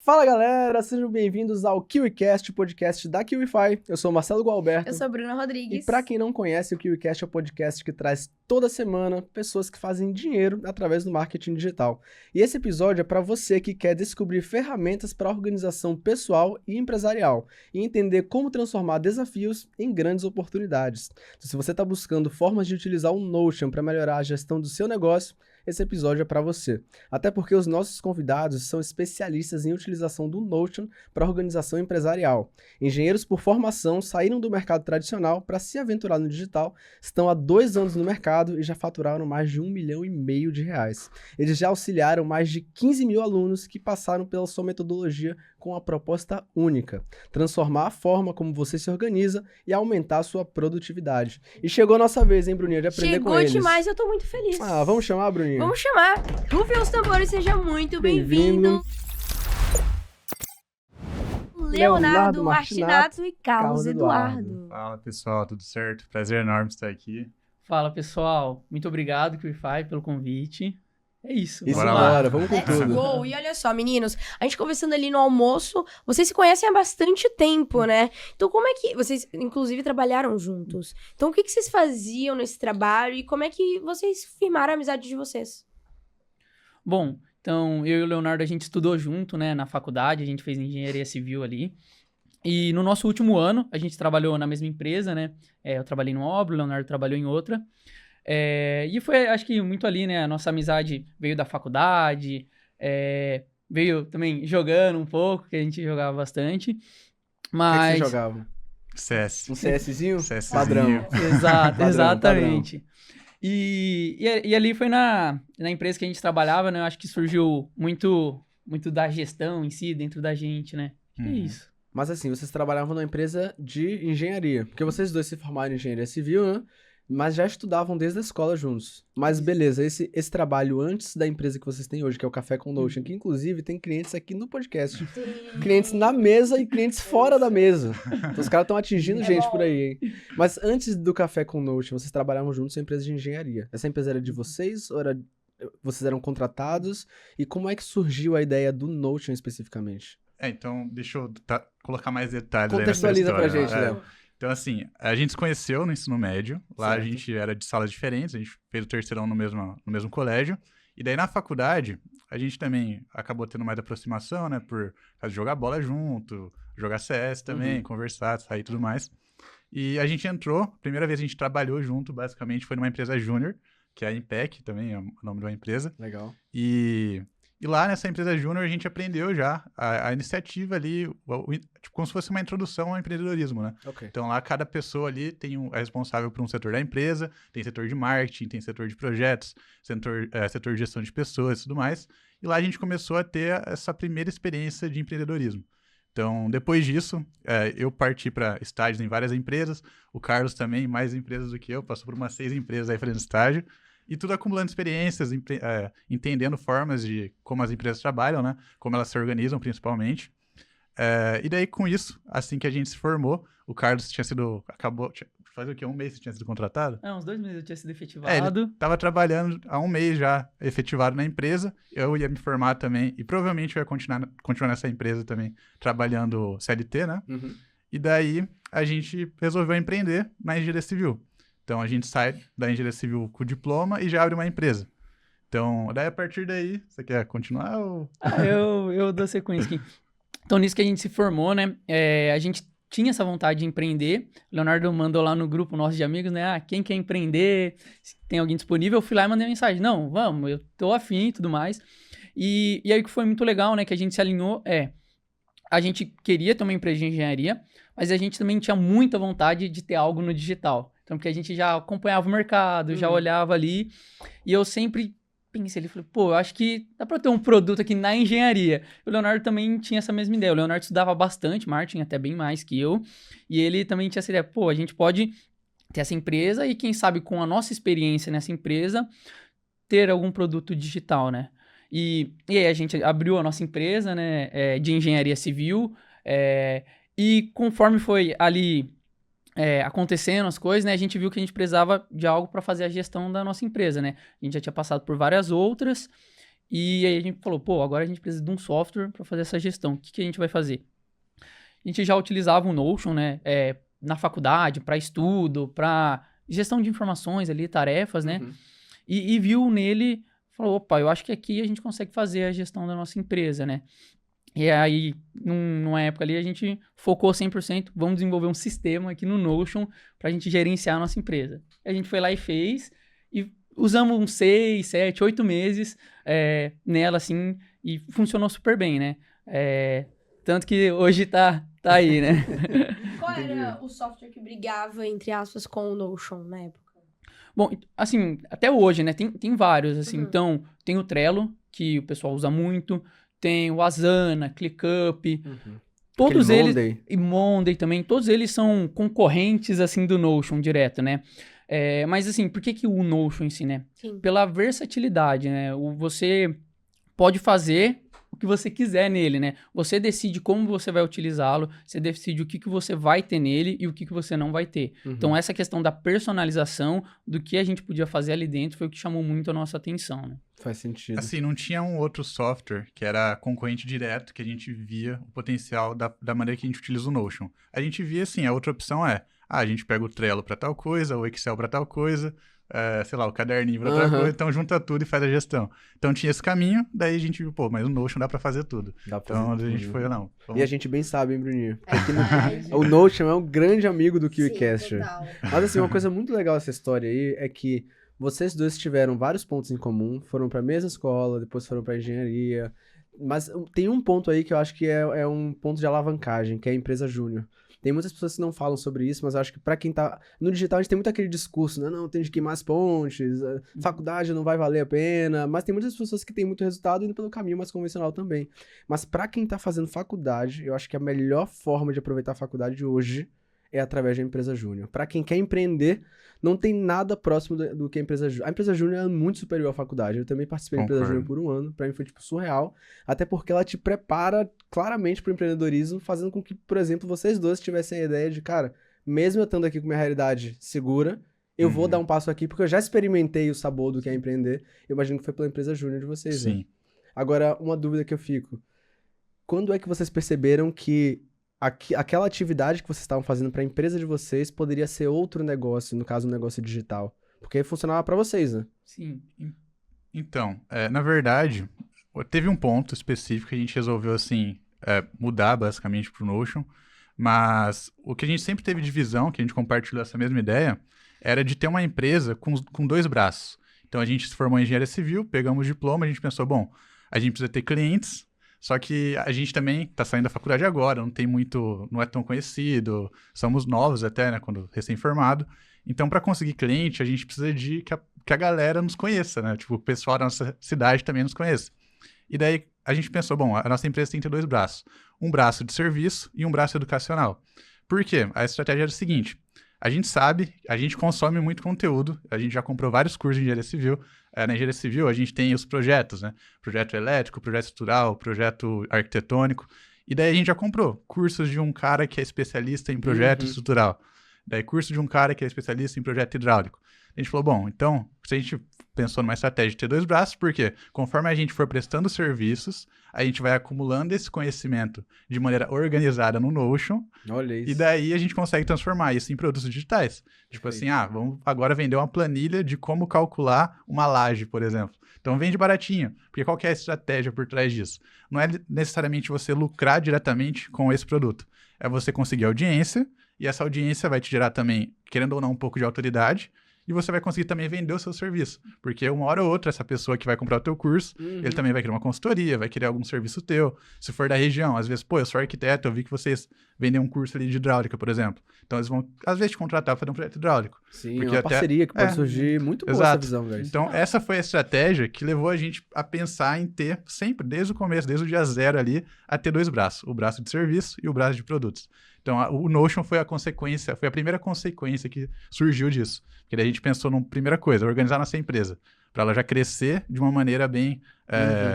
Fala galera, sejam bem-vindos ao KiwiCast, o podcast da KiwiFi. Eu sou o Marcelo Gualberto. Eu sou a Bruna Rodrigues. E pra quem não conhece, o KiwiCast é o podcast que traz toda semana pessoas que fazem dinheiro através do marketing digital. E esse episódio é para você que quer descobrir ferramentas para organização pessoal e empresarial e entender como transformar desafios em grandes oportunidades. Então, se você está buscando formas de utilizar o Notion para melhorar a gestão do seu negócio, esse episódio é para você. Até porque os nossos convidados são especialistas em utilização do Notion para organização empresarial. Engenheiros por formação saíram do mercado tradicional para se aventurar no digital, estão há 2 anos no mercado e já faturaram mais de R$1,5 milhão. Eles já auxiliaram mais de 15 mil alunos que passaram pela sua metodologia com a proposta única: transformar a forma como você se organiza e aumentar a sua produtividade. E chegou a nossa vez, hein, Bruninha, de aprender com eles. Chegou demais, eu tô muito feliz. Vamos chamar, Bruninha? Vamos chamar. Rufem os tambores, seja muito bem-vindo. Leonardo Martinato e Carlos Eduardo. Fala, pessoal, tudo certo? Prazer enorme estar aqui. Fala, pessoal. Muito obrigado, KiwiFi, pelo convite. É isso. Bora, vamos com Let's tudo. go. E olha só, meninos, a gente conversando ali no almoço, vocês se conhecem há bastante tempo, né? Então, como é que... Vocês, inclusive, trabalharam juntos. Então, o que vocês faziam nesse trabalho e como é que vocês firmaram a amizade de vocês? Bom, então, eu e o Leonardo, a gente estudou junto, né, na faculdade, a gente fez engenharia civil ali. E no nosso último ano, a gente trabalhou na mesma empresa, né? Eu trabalhei numa obra, o Leonardo trabalhou em outra. E foi, acho que, muito ali, né? A nossa amizade veio da faculdade, veio também jogando um pouco, que a gente jogava bastante. Mas... O que você jogava? CS. Um CSzinho? CSzinho. Padrão. Exato, exatamente. E ali foi na empresa que a gente trabalhava, né? Eu acho que surgiu muito da gestão em si, dentro da gente, né? É isso. Mas assim, vocês trabalhavam numa empresa de engenharia, porque vocês dois se formaram em engenharia civil, né? Mas já estudavam desde a escola juntos. Mas beleza, esse trabalho antes da empresa que vocês têm hoje, que é o Café com Notion, que inclusive tem clientes aqui no podcast. Clientes na mesa e clientes fora da mesa. Então os caras estão atingindo gente por aí, hein? Mas antes do Café com Notion, vocês trabalhavam juntos em empresa de engenharia. Essa empresa era de vocês ou vocês eram contratados? E como é que surgiu a ideia do Notion especificamente? Então, deixa eu colocar mais detalhes aí nessa Contextualiza história. pra gente, Léo. Então, assim, a gente se conheceu no ensino médio. Lá Certo. A gente era de salas diferentes, a gente fez o terceirão no mesmo colégio. E daí, na faculdade, a gente também acabou tendo mais aproximação, né? Por causa de jogar bola junto, jogar CS também, conversar, sair e tudo mais. E a gente entrou, a primeira vez que a gente trabalhou junto, basicamente, foi numa empresa júnior, que é a Impec, também é o nome de uma empresa. Legal. E lá nessa empresa júnior a gente aprendeu já a iniciativa ali, tipo, como se fosse uma introdução ao empreendedorismo, né? Ok. Então lá cada pessoa ali é responsável por um setor da empresa, tem setor de marketing, tem setor de projetos, setor de gestão de pessoas e tudo mais. E lá a gente começou a ter essa primeira experiência de empreendedorismo. Então, depois disso, eu parti para estágios em várias empresas, o Carlos também, mais empresas do que eu, passou por umas 6 empresas aí fazendo estágio. E tudo acumulando experiências, entendendo formas de como as empresas trabalham, né? Como elas se organizam, principalmente. E daí, com isso, assim que a gente se formou, o Carlos faz o quê? 1 mês que tinha sido contratado? Uns 2 meses eu tinha sido efetivado. Ele estava trabalhando há 1 mês já, efetivado na empresa. Eu ia me formar também, e provavelmente eu ia continuar nessa empresa também, trabalhando CLT, né? E daí, a gente resolveu empreender na engenharia civil. Então, a gente sai da engenharia civil com o diploma e já abre uma empresa. Então, daí a partir daí, você quer continuar ou... Eu dou sequência aqui. Então, nisso que a gente se formou, né? A gente tinha essa vontade de empreender. O Leonardo mandou lá no grupo nosso de amigos, né? Quem quer empreender? Se tem alguém disponível? Eu fui lá e mandei uma mensagem. Não, vamos, eu tô afim e tudo mais. E aí o que foi muito legal, né? Que a gente se alinhou a gente queria ter uma empresa de engenharia, mas a gente também tinha muita vontade de ter algo no digital. Então, porque a gente já acompanhava o mercado, já olhava ali, e eu sempre pensei, ele falou, eu acho que dá pra ter um produto aqui na engenharia. O Leonardo também tinha essa mesma ideia. O Leonardo estudava bastante marketing, até bem mais que eu, e ele também tinha essa ideia, a gente pode ter essa empresa e quem sabe com a nossa experiência nessa empresa, ter algum produto digital, né? E aí a gente abriu a nossa empresa, né, de engenharia civil, e conforme foi ali acontecendo as coisas, né, a gente viu que a gente precisava de algo para fazer a gestão da nossa empresa, né? A gente já tinha passado por várias outras E aí a gente falou, pô, agora a gente precisa de um software para fazer essa gestão. O que a gente vai fazer? A gente já utilizava o Notion, né, na faculdade, para estudo, para gestão de informações ali, tarefas, né? E viu nele, falou, opa, eu acho que aqui a gente consegue fazer a gestão da nossa empresa, né? E aí, numa época ali, a gente focou 100%, vamos desenvolver um sistema aqui no Notion para a gente gerenciar a nossa empresa. A gente foi lá e fez, e usamos uns 6, 7, 8 meses nela, assim, e funcionou super bem, né? Tanto que hoje tá aí, né? Qual era o software que brigava, entre aspas, com o Notion na época? Bom, assim, até hoje, né? Tem vários, assim. Então, tem o Trello, que o pessoal usa muito. Tem o Asana, ClickUp. Todos eles... Monday. E Monday também. Todos eles são concorrentes, assim, do Notion direto, né? Mas, assim, por que o Notion em si, né? Sim. Pela versatilidade, né? Você pode fazer o que você quiser nele, né? Você decide como você vai utilizá-lo, você decide o que você vai ter nele e o que você não vai ter. Então, essa questão da personalização do que a gente podia fazer ali dentro foi o que chamou muito a nossa atenção, né? Faz sentido. Assim, não tinha um outro software que era concorrente direto, que a gente via o potencial da maneira que a gente utiliza o Notion. A gente via, assim, a outra opção a gente pega o Trello para tal coisa, o Excel para tal coisa, sei lá, o caderninho para outra coisa, então junta tudo e faz a gestão. Então tinha esse caminho, daí a gente viu, pô, mas o Notion dá para fazer tudo. Então a gente foi, não. E a gente bem sabe, hein, Bruninho? Porque aqui o Notion é um grande amigo do KiwiCaster. Mas assim, uma coisa muito legal dessa história aí é que vocês dois tiveram vários pontos em comum, foram para a mesma escola, depois foram para engenharia, mas tem um ponto aí que eu acho que é um ponto de alavancagem, que é a empresa júnior. Tem muitas pessoas que não falam sobre isso, mas eu acho que para quem tá... No digital a gente tem muito aquele discurso, né? Não, tem de queimar as pontes, faculdade não vai valer a pena, mas tem muitas pessoas que têm muito resultado indo pelo caminho mais convencional também. Mas para quem tá fazendo faculdade, eu acho que a melhor forma de aproveitar a faculdade hoje é através da empresa júnior. Para quem quer empreender, não tem nada próximo do que a empresa júnior. A empresa júnior é muito superior à faculdade. Eu também participei da empresa júnior por um ano. Para mim foi, tipo, surreal. Até porque ela te prepara claramente para o empreendedorismo, fazendo com que, por exemplo, vocês dois tivessem a ideia de, cara, mesmo eu estando aqui com minha realidade segura, eu vou dar um passo aqui, porque eu já experimentei o sabor do que é empreender. Eu imagino que foi pela empresa júnior de vocês, Sim. né? Agora, uma dúvida que eu fico. Quando é que vocês perceberam que aquela atividade que vocês estavam fazendo para a empresa de vocês poderia ser outro negócio, no caso, um negócio digital? Porque funcionava para vocês, né? Sim. Então, na verdade, teve um ponto específico que a gente resolveu, assim, mudar basicamente pro Notion, mas o que a gente sempre teve de visão, que a gente compartilhou essa mesma ideia, era de ter uma empresa com dois braços. Então, a gente se formou em engenharia civil, pegamos o diploma, a gente pensou, bom, a gente precisa ter clientes, só que a gente também está saindo da faculdade agora, não é tão conhecido, somos novos até, né, quando recém-formado. Então, para conseguir cliente, a gente precisa de que a galera nos conheça, né? Tipo, o pessoal da nossa cidade também nos conheça. E daí a gente pensou, bom, a nossa empresa tem que ter dois braços. Um braço de serviço e um braço educacional. Por quê? A estratégia era o seguinte, a gente sabe, a gente consome muito conteúdo, a gente já comprou vários cursos de engenharia civil. Na engenharia civil a gente tem os projetos, né? Projeto elétrico, projeto estrutural, projeto arquitetônico. E daí a gente já comprou cursos de um cara que é especialista em projeto estrutural. Daí curso de um cara que é especialista em projeto hidráulico. A gente falou, bom, então, se a gente pensou numa estratégia de ter dois braços, porque conforme a gente for prestando serviços, a gente vai acumulando esse conhecimento de maneira organizada no Notion. Olha isso. E daí a gente consegue transformar isso em produtos digitais. Tipo assim, vamos agora vender uma planilha de como calcular uma laje, por exemplo. Então vende baratinho, porque qual que é a estratégia por trás disso? Não é necessariamente você lucrar diretamente com esse produto. É você conseguir audiência, e essa audiência vai te gerar também, querendo ou não, um pouco de autoridade, e você vai conseguir também vender o seu serviço. Porque uma hora ou outra, essa pessoa que vai comprar o teu curso, ele também vai querer uma consultoria, vai querer algum serviço teu. Se for da região, às vezes, eu sou arquiteto, eu vi que vocês vendem um curso ali de hidráulica, por exemplo. Então, eles vão, às vezes, te contratar para fazer um projeto hidráulico. Sim, porque uma parceria que pode surgir. Muito boa essa visão, velho. Então, essa foi a estratégia que levou a gente a pensar em ter, sempre, desde o começo, desde o dia zero ali, a ter dois braços. O braço de serviço e o braço de produtos. Então, o Notion foi a primeira consequência que surgiu disso. Porque daí a gente pensou numa primeira coisa, organizar nossa empresa, para ela já crescer de uma maneira bem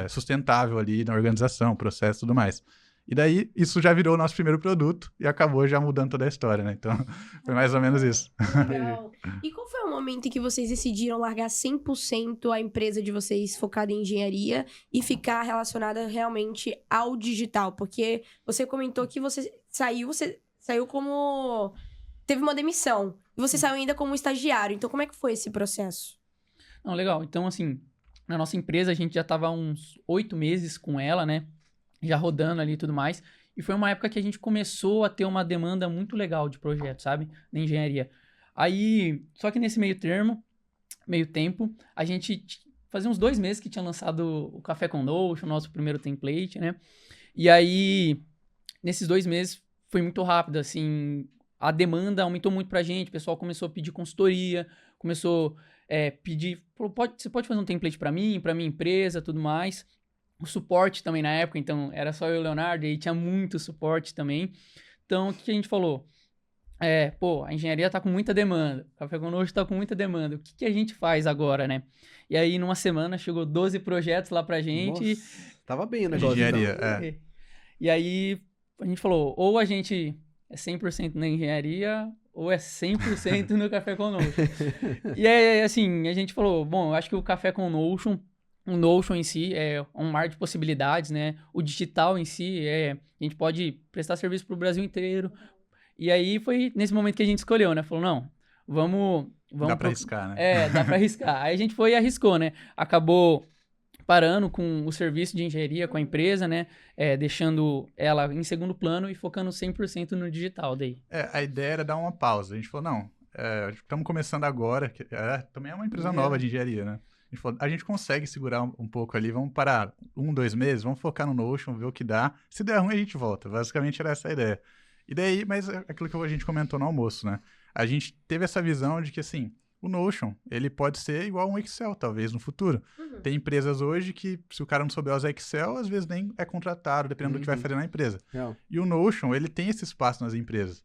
sustentável ali na organização, processo e tudo mais. E daí, isso já virou o nosso primeiro produto e acabou já mudando toda a história, né? Então, foi mais ou menos isso. Legal. E qual foi o momento em que vocês decidiram largar 100% a empresa de vocês focada em engenharia e ficar relacionada realmente ao digital? Porque você comentou que você saiu como... Teve uma demissão. E você saiu ainda como estagiário. Então, como é que foi esse processo? Não, legal. Então, assim, na nossa empresa, a gente já estava uns 8 meses com ela, né? Já rodando ali e tudo mais. E foi uma época que a gente começou a ter uma demanda muito legal de projetos, sabe? Na engenharia. Aí, só que nesse meio tempo, a gente fazia uns 2 meses que tinha lançado o Café com Notion, o nosso primeiro template, né? E aí, nesses 2 meses, foi muito rápido, assim, a demanda aumentou muito pra gente, o pessoal começou a pedir consultoria, começou a pedir, você pode fazer um template pra mim, pra minha empresa, tudo mais. O suporte também na época, então era só eu e o Leonardo, e tinha muito suporte também. Então, o que a gente falou? A engenharia tá com muita demanda, o Café com Notion tá com muita demanda, o que a gente faz agora, né? E aí, numa semana, chegou 12 projetos lá pra gente. Nossa, tava bem o negócio. Engenharia, então. E aí, a gente falou, ou a gente é 100% na engenharia, ou é 100% no Café com Notion. E aí, assim, a gente falou, bom, eu acho que o Café com Notion, o Notion em si é um mar de possibilidades, né? O digital em si a gente pode prestar serviço pro Brasil inteiro. E aí foi nesse momento que a gente escolheu, né? Falou, não, vamos Dá pra arriscar, né? dá pra arriscar. Aí a gente foi e arriscou, né? Acabou parando com o serviço de engenharia com a empresa, né? Deixando ela em segundo plano e focando 100% no digital daí. A ideia era dar uma pausa. A gente falou, não, estamos começando agora, também é uma empresa nova de engenharia, né? A gente falou, a gente consegue segurar um pouco ali, vamos parar 1-2 meses, vamos focar no Notion, ver o que dá. Se der ruim, a gente volta. Basicamente era essa a ideia. E daí, mas é aquilo que a gente comentou no almoço, né? A gente teve essa visão de que, assim, o Notion, ele pode ser igual um Excel, talvez, no futuro. Uhum. Tem empresas hoje que, se o cara não souber usar Excel, às vezes nem é contratado, dependendo do que vai fazer na empresa. Real. E o Notion, ele tem esse espaço nas empresas.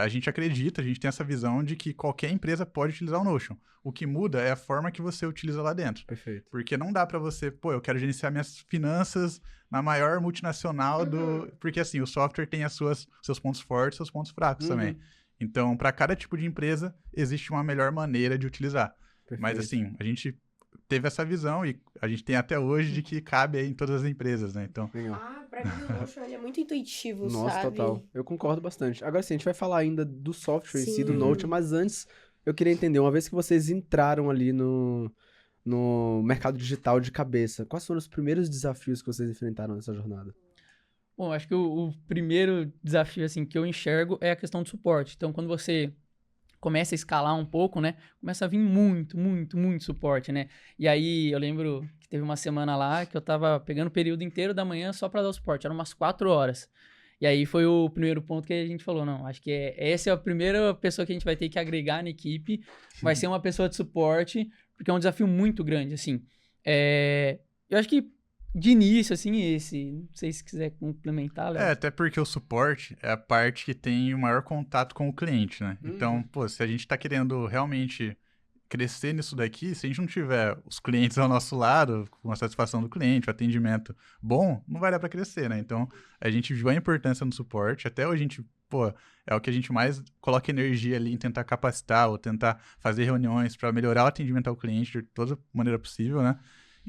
A gente acredita, a gente tem essa visão de que qualquer empresa pode utilizar o Notion. O que muda é a forma que você utiliza lá dentro. Perfeito. Porque não dá pra você, eu quero gerenciar minhas finanças na maior multinacional do... Porque, assim, o software tem seus pontos fortes, seus pontos fracos também. Então, para cada tipo de empresa, existe uma melhor maneira de utilizar. Perfeito. Mas, assim, a gente teve essa visão e a gente tem até hoje de que cabe aí em todas as empresas, né? Então, Legal. Pra mim o Notion ele é muito intuitivo, Nossa, sabe? total. Eu concordo bastante. Agora sim, a gente vai falar ainda do software em si, Sim. do Notion, mas antes eu queria entender, uma vez que vocês entraram ali no mercado digital de cabeça, quais foram os primeiros desafios que vocês enfrentaram nessa jornada? Bom, acho que o primeiro desafio, assim, que eu enxergo é a questão do suporte. Então, quando você começa a escalar um pouco, né? Começa a vir muito suporte, né? E aí, eu lembro que teve uma semana lá que eu tava pegando o período inteiro da manhã só pra dar o suporte. Eram umas 4 horas. E aí, foi o primeiro ponto que a gente falou, não, acho que essa é a primeira pessoa que a gente vai ter que agregar na equipe. Vai ser uma pessoa de suporte, porque é um desafio muito grande, assim. Eu acho que de início, assim, não sei se quiser complementar, Léo. até porque o suporte é a parte que tem o maior contato com o cliente, né? Então, se a gente tá querendo realmente crescer nisso daqui, se a gente não tiver os clientes ao nosso lado, com a satisfação do cliente, o atendimento bom, não vai dar para crescer, né? Então, a gente viu a importância no suporte, até hoje a gente, é o que a gente mais coloca energia ali em tentar capacitar ou tentar fazer reuniões para melhorar o atendimento ao cliente de toda maneira possível, né?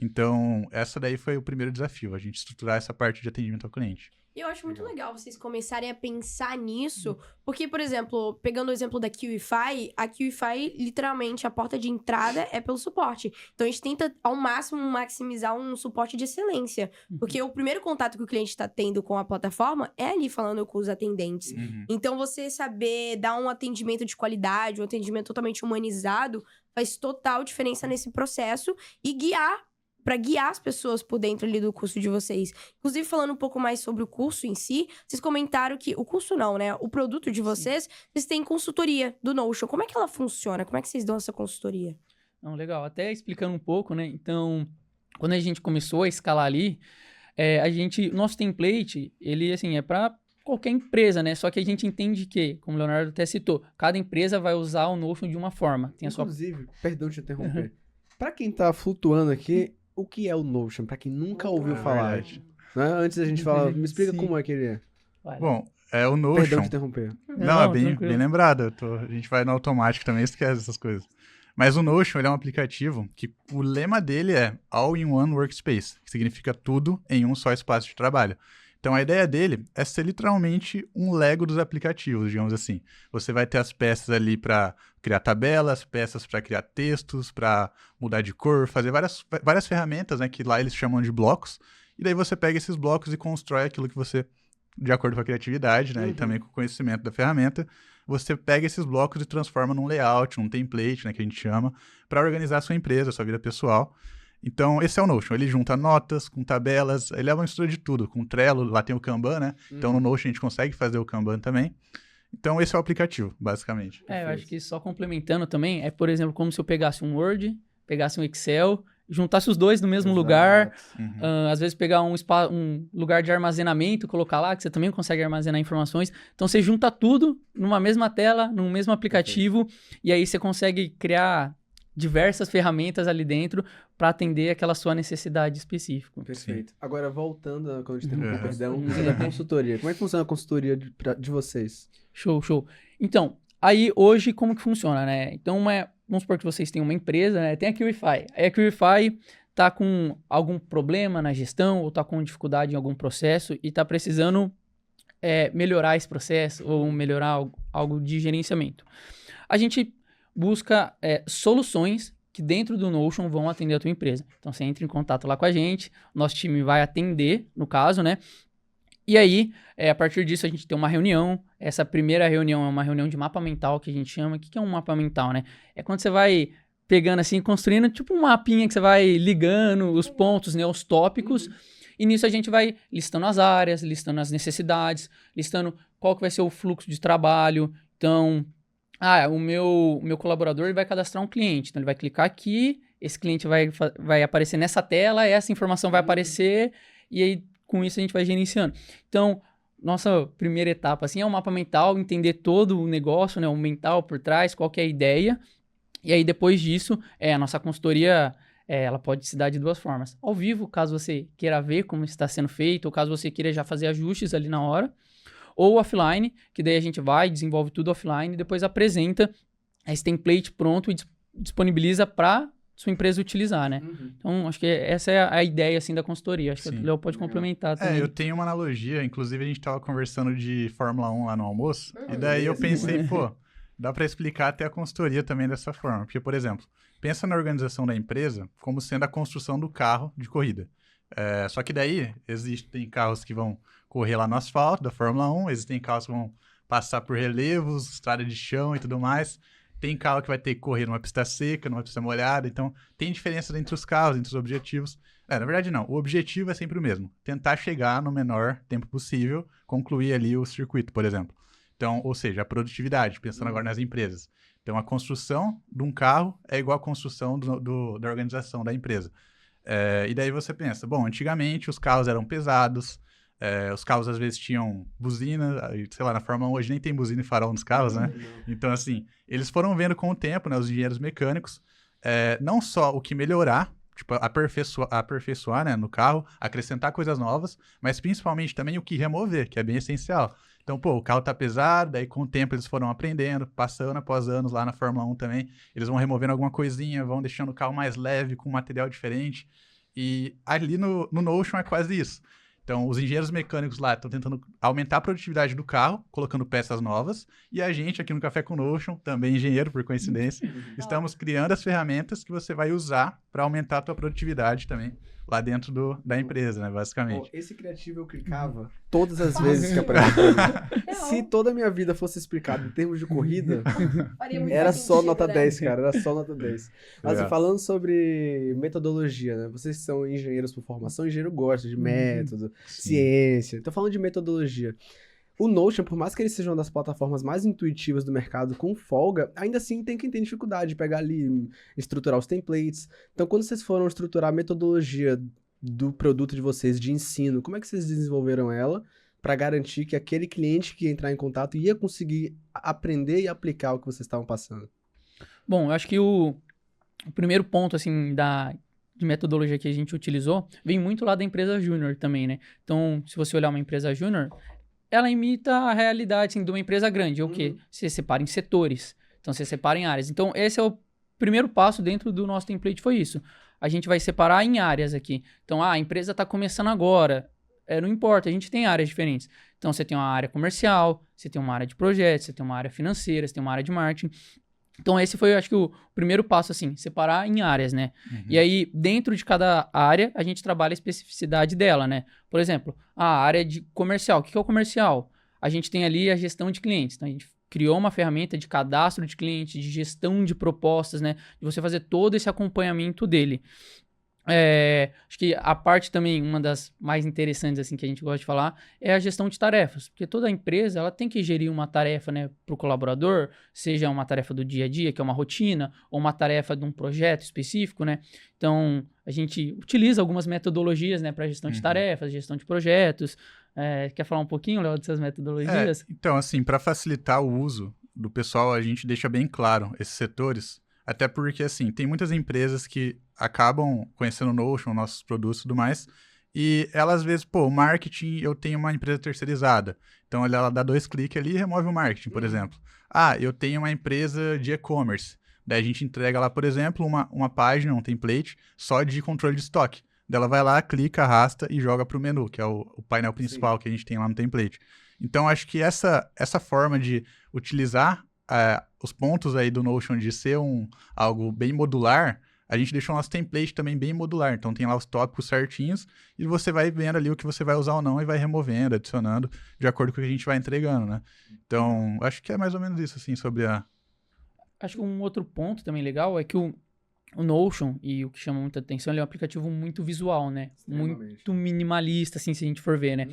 Então, essa daí foi o primeiro desafio, a gente estruturar essa parte de atendimento ao cliente. E eu acho muito legal vocês começarem a pensar nisso, porque, por exemplo, pegando o exemplo da QIFI, a QIFI, literalmente, a porta de entrada é pelo suporte. Então, a gente tenta, ao máximo, maximizar um suporte de excelência, porque o primeiro contato que o cliente está tendo com a plataforma é ali falando com os atendentes. Então, você saber dar um atendimento de qualidade, um atendimento totalmente humanizado, faz total diferença nesse processo e para guiar as pessoas por dentro ali do curso de vocês. Inclusive, falando um pouco mais sobre o curso em si, vocês comentaram que... O curso não, né? O produto de vocês, vocês têm consultoria do Notion. Como é que ela funciona? Como é que vocês dão essa consultoria? Não, legal. Até explicando um pouco, né? Então, quando a gente começou a escalar ali, nosso template, ele, assim, é para qualquer empresa, né? Só que a gente entende que, como o Leonardo até citou, cada empresa vai usar o Notion de uma forma. Tem Inclusive, perdão te interromper. Para quem tá flutuando aqui, o que é o Notion? Para quem nunca ouviu falar. Verdade. Né? Antes da gente falar, me explica Sim. como é que ele é. Vai lá. Bom, o Perdão Notion... te interromper. Não, é bem tranquilo. lembrado. A gente vai no automático também, esquece essas coisas. Mas o Notion, ele é um aplicativo que o lema dele é All in One Workspace, que significa tudo em um só espaço de trabalho. Então, a ideia dele é ser literalmente um Lego dos aplicativos, digamos assim. Você vai ter as peças ali para criar tabelas, peças para criar textos, para mudar de cor, fazer várias ferramentas, né, que lá eles chamam de blocos. E daí você pega esses blocos e constrói aquilo que você, de acordo com a criatividade, né, e também com o conhecimento da ferramenta, você pega esses blocos e transforma num layout, num template, né, que a gente chama, para organizar a sua empresa, a sua vida pessoal. Então, esse é o Notion. Ele junta notas com tabelas, ele é uma mistura de tudo. Com Trello, lá tem o Kanban, né? Então, no Notion a gente consegue fazer o Kanban também. Então, esse é o aplicativo, basicamente. Eu acho que só complementando também, é, por exemplo, como se eu pegasse um Word, pegasse um Excel, juntasse os dois no mesmo lugar, às vezes pegar um lugar de armazenamento, colocar lá, que você também consegue armazenar informações. Então, você junta tudo numa mesma tela, num mesmo aplicativo, e aí você consegue criar diversas ferramentas ali dentro para atender aquela sua necessidade específica. Perfeito. Sim. Agora, voltando, quando a gente tem perdão, a consultoria. Como é que funciona a consultoria de vocês? Show. Então, aí hoje como que funciona, né? Então, vamos supor que vocês têm uma empresa, né? Tem a QIFI. Aí a QIFI tá com algum problema na gestão ou tá com dificuldade em algum processo e tá precisando melhorar esse processo ou melhorar algo de gerenciamento. A gente busca soluções que dentro do Notion vão atender a tua empresa. Então, você entra em contato lá com a gente, nosso time vai atender, no caso, né? E aí, a partir disso, a gente tem uma reunião. Essa primeira reunião é uma reunião de mapa mental, que a gente chama. O que é um mapa mental, né? É quando você vai pegando assim, construindo tipo um mapinha que você vai ligando os pontos, né? Os tópicos. E nisso a gente vai listando as áreas, listando as necessidades, listando qual que vai ser o fluxo de trabalho. Então, o meu colaborador ele vai cadastrar um cliente. Então, ele vai clicar aqui, esse cliente vai aparecer nessa tela, essa informação vai aparecer, e aí, com isso, a gente vai gerenciando. Então, nossa primeira etapa, assim, é o mapa mental, entender todo o negócio, né, o mental por trás, qual que é a ideia. E aí, depois disso, a nossa consultoria, ela pode se dar de duas formas. Ao vivo, caso você queira ver como está sendo feito, ou caso você queira já fazer ajustes ali na hora. Ou offline, que daí a gente vai, desenvolve tudo offline e depois apresenta esse template pronto e disponibiliza para sua empresa utilizar, né? Então, acho que essa é a ideia, assim, da consultoria. Acho que o Léo pode complementar também. Eu tenho uma analogia, inclusive a gente estava conversando de Fórmula 1 lá no almoço, e daí eu pensei, dá para explicar até a consultoria também dessa forma. Porque, por exemplo, pensa na organização da empresa como sendo a construção do carro de corrida. Só que daí existem carros que vão correr lá no asfalto da Fórmula 1, existem carros que vão passar por relevos, estrada de chão e tudo mais. Tem carro que vai ter que correr numa pista seca, numa pista molhada. Então, tem diferença entre os carros, entre os objetivos. Na verdade, não. O objetivo é sempre o mesmo. Tentar chegar no menor tempo possível, concluir ali o circuito, por exemplo. Então, ou seja, a produtividade, pensando agora nas empresas. Então, a construção de um carro é igual à construção da organização da empresa. E daí você pensa, bom, antigamente os carros eram pesados, os carros às vezes tinham buzina, sei lá, na Fórmula 1 hoje nem tem buzina e farol nos carros, né? Então, assim, eles foram vendo com o tempo, né, os engenheiros mecânicos, não só o que melhorar, tipo, aperfeiçoar, né, no carro, acrescentar coisas novas, mas principalmente também o que remover, que é bem essencial. Então, o carro tá pesado, daí com o tempo eles foram aprendendo, passando após anos lá na Fórmula 1 também, eles vão removendo alguma coisinha, vão deixando o carro mais leve, com material diferente, e ali no Notion é quase isso. Então, os engenheiros mecânicos lá estão tentando aumentar a produtividade do carro, colocando peças novas, e a gente aqui no Café com Notion, também engenheiro por coincidência, estamos criando as ferramentas que você vai usar para aumentar a tua produtividade também lá dentro da empresa, né, basicamente. Esse criativo eu clicava todas as vezes que apareceu. Se toda a minha vida fosse explicada em termos de corrida, era só nota 10, cara, era só nota 10. Mas falando sobre metodologia, né, vocês são engenheiros por formação, engenheiro gosta de método, ciência, tô falando de metodologia. O Notion, por mais que ele seja uma das plataformas mais intuitivas do mercado com folga, ainda assim tem quem tem dificuldade de pegar ali, estruturar os templates. Então, quando vocês foram estruturar a metodologia do produto de vocês de ensino, como é que vocês desenvolveram ela para garantir que aquele cliente que ia entrar em contato ia conseguir aprender e aplicar o que vocês estavam passando? Bom, eu acho que o primeiro ponto, assim, de metodologia que a gente utilizou vem muito lá da empresa júnior também, né? Então, se você olhar uma empresa júnior, ela imita a realidade assim, de uma empresa grande. É o quê? Você separa em setores. Então, você separa em áreas. Então, esse é o primeiro passo dentro do nosso template, foi isso. A gente vai separar em áreas aqui. Então, a empresa está começando agora. Não importa, a gente tem áreas diferentes. Então, você tem uma área comercial, você tem uma área de projetos, você tem uma área financeira, você tem uma área de marketing. Então, esse foi, eu acho que, o primeiro passo, assim, separar em áreas, né? E aí, dentro de cada área, a gente trabalha a especificidade dela, né? Por exemplo, a área de comercial. O que é o comercial? A gente tem ali a gestão de clientes. Então, a gente criou uma ferramenta de cadastro de clientes, de gestão de propostas, né? De você fazer todo esse acompanhamento dele. Acho que a parte também, uma das mais interessantes assim que a gente gosta de falar, é a gestão de tarefas, porque toda empresa ela tem que gerir uma tarefa, né, para o colaborador, seja uma tarefa do dia a dia, que é uma rotina, ou uma tarefa de um projeto específico, né? Então, a gente utiliza algumas metodologias, né, para gestão de tarefas, gestão de projetos. Quer falar um pouquinho, Léo, dessas metodologias? Então, assim, para facilitar o uso do pessoal, a gente deixa bem claro esses setores. Até porque, assim, tem muitas empresas que acabam conhecendo o Notion, nossos produtos e tudo mais, e ela, às vezes, o marketing, eu tenho uma empresa terceirizada. Então, ela dá 2 cliques ali e remove o marketing, por exemplo. Eu tenho uma empresa de e-commerce. Daí a gente entrega lá, por exemplo, uma página, um template só de controle de estoque. Daí ela vai lá, clica, arrasta e joga para o menu, que é o painel principal que a gente tem lá no template. Então, acho que essa forma de utilizar os pontos aí do Notion de ser algo bem modular, a gente deixou o nosso template também bem modular. Então, tem lá os tópicos certinhos e você vai vendo ali o que você vai usar ou não e vai removendo, adicionando, de acordo com o que a gente vai entregando, né? Então, acho que é mais ou menos isso, assim, sobre a... Acho que um outro ponto também legal é que o Notion, e o que chama muita atenção, ele é um aplicativo muito visual, né? Muito minimalista, assim, se a gente for ver, né?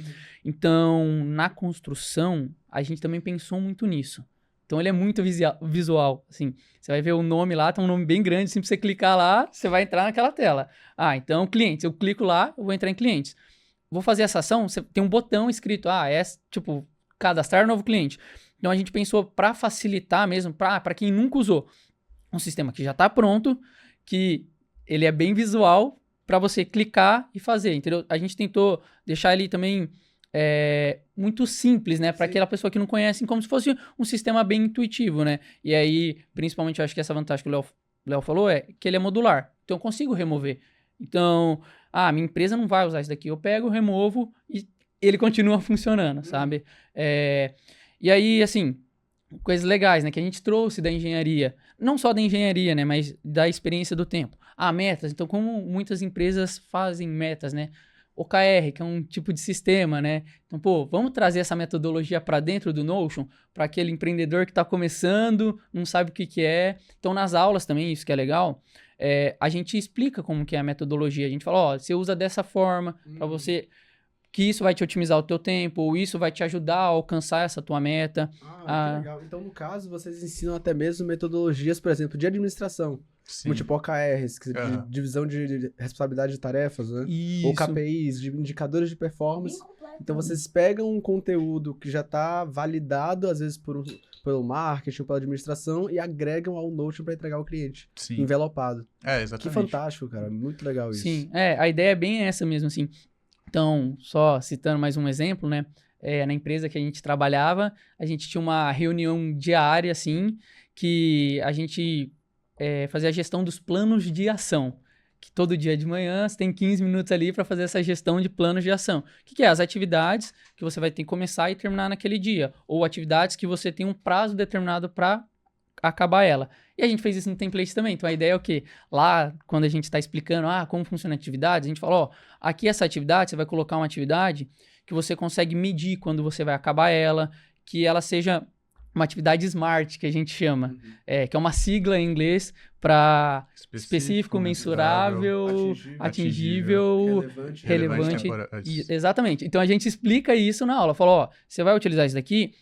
Então, na construção, a gente também pensou muito nisso. Então, ele é muito visual, assim. Você vai ver o nome lá, tá um nome bem grande, assim, pra você clicar lá, você vai entrar naquela tela. Então, clientes. Eu clico lá, eu vou entrar em clientes. Vou fazer essa ação, você tem um botão escrito, tipo, cadastrar novo cliente. Então, a gente pensou para facilitar mesmo, para quem nunca usou, um sistema que já tá pronto, que ele é bem visual, para você clicar e fazer, entendeu? A gente tentou deixar ele também... muito simples, né? Para aquela pessoa que não conhece, como se fosse um sistema bem intuitivo, né? E aí, principalmente, eu acho que essa vantagem que o Léo falou é que ele é modular. Então, eu consigo remover. Então, minha empresa não vai usar isso daqui. Eu pego, removo e ele continua funcionando, sabe? E aí, assim, coisas legais, né? Que a gente trouxe da engenharia. Não só da engenharia, né? Mas da experiência do tempo. Metas. Então, como muitas empresas fazem metas, né? OKR, que é um tipo de sistema, né? Então, vamos trazer essa metodologia para dentro do Notion, para aquele empreendedor que está começando, não sabe o que é. Então, nas aulas também, isso que é legal, a gente explica como que é a metodologia. A gente fala, você usa dessa forma para você... que isso vai te otimizar o teu tempo, ou isso vai te ajudar a alcançar essa tua meta. Que legal. Então, no caso, vocês ensinam até mesmo metodologias, por exemplo, de administração. Sim. Como tipo OKRs, de divisão de responsabilidade de tarefas, né? Isso. Ou KPIs, de indicadores de performance. Então, vocês pegam um conteúdo que já está validado, às vezes, pelo marketing, pela administração, e agregam ao Notion para entregar ao cliente. Sim. Envelopado. Exatamente. Que fantástico, cara. Muito legal isso. Sim, a ideia é bem essa mesmo, assim. Então, só citando mais um exemplo, né? Na empresa que a gente trabalhava, a gente tinha uma reunião diária, assim, que a gente fazia a gestão dos planos de ação. Que todo dia de manhã você tem 15 minutos ali para fazer essa gestão de planos de ação. O que é? As atividades que você vai ter que começar e terminar naquele dia. Ou atividades que você tem um prazo determinado para acabar ela. E a gente fez isso no template também. Então, a ideia é o quê? Lá, quando a gente está explicando como funciona a atividade, a gente fala, aqui essa atividade, você vai colocar uma atividade que você consegue medir quando você vai acabar ela, que ela seja uma atividade SMART, que a gente chama, que é uma sigla em inglês para específico, mensurável, atingível, relevante. Exatamente. Então, a gente explica isso na aula. Fala, você vai utilizar isso daqui,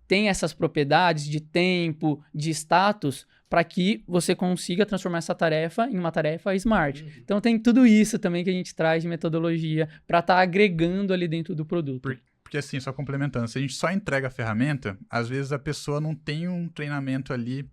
tem essas propriedades de tempo, de status, para que você consiga transformar essa tarefa em uma tarefa smart. Então, tem tudo isso também que a gente traz de metodologia para estar agregando ali dentro do produto. Porque porque assim, só complementando, se a gente só entrega a ferramenta, às vezes a pessoa não tem um treinamento ali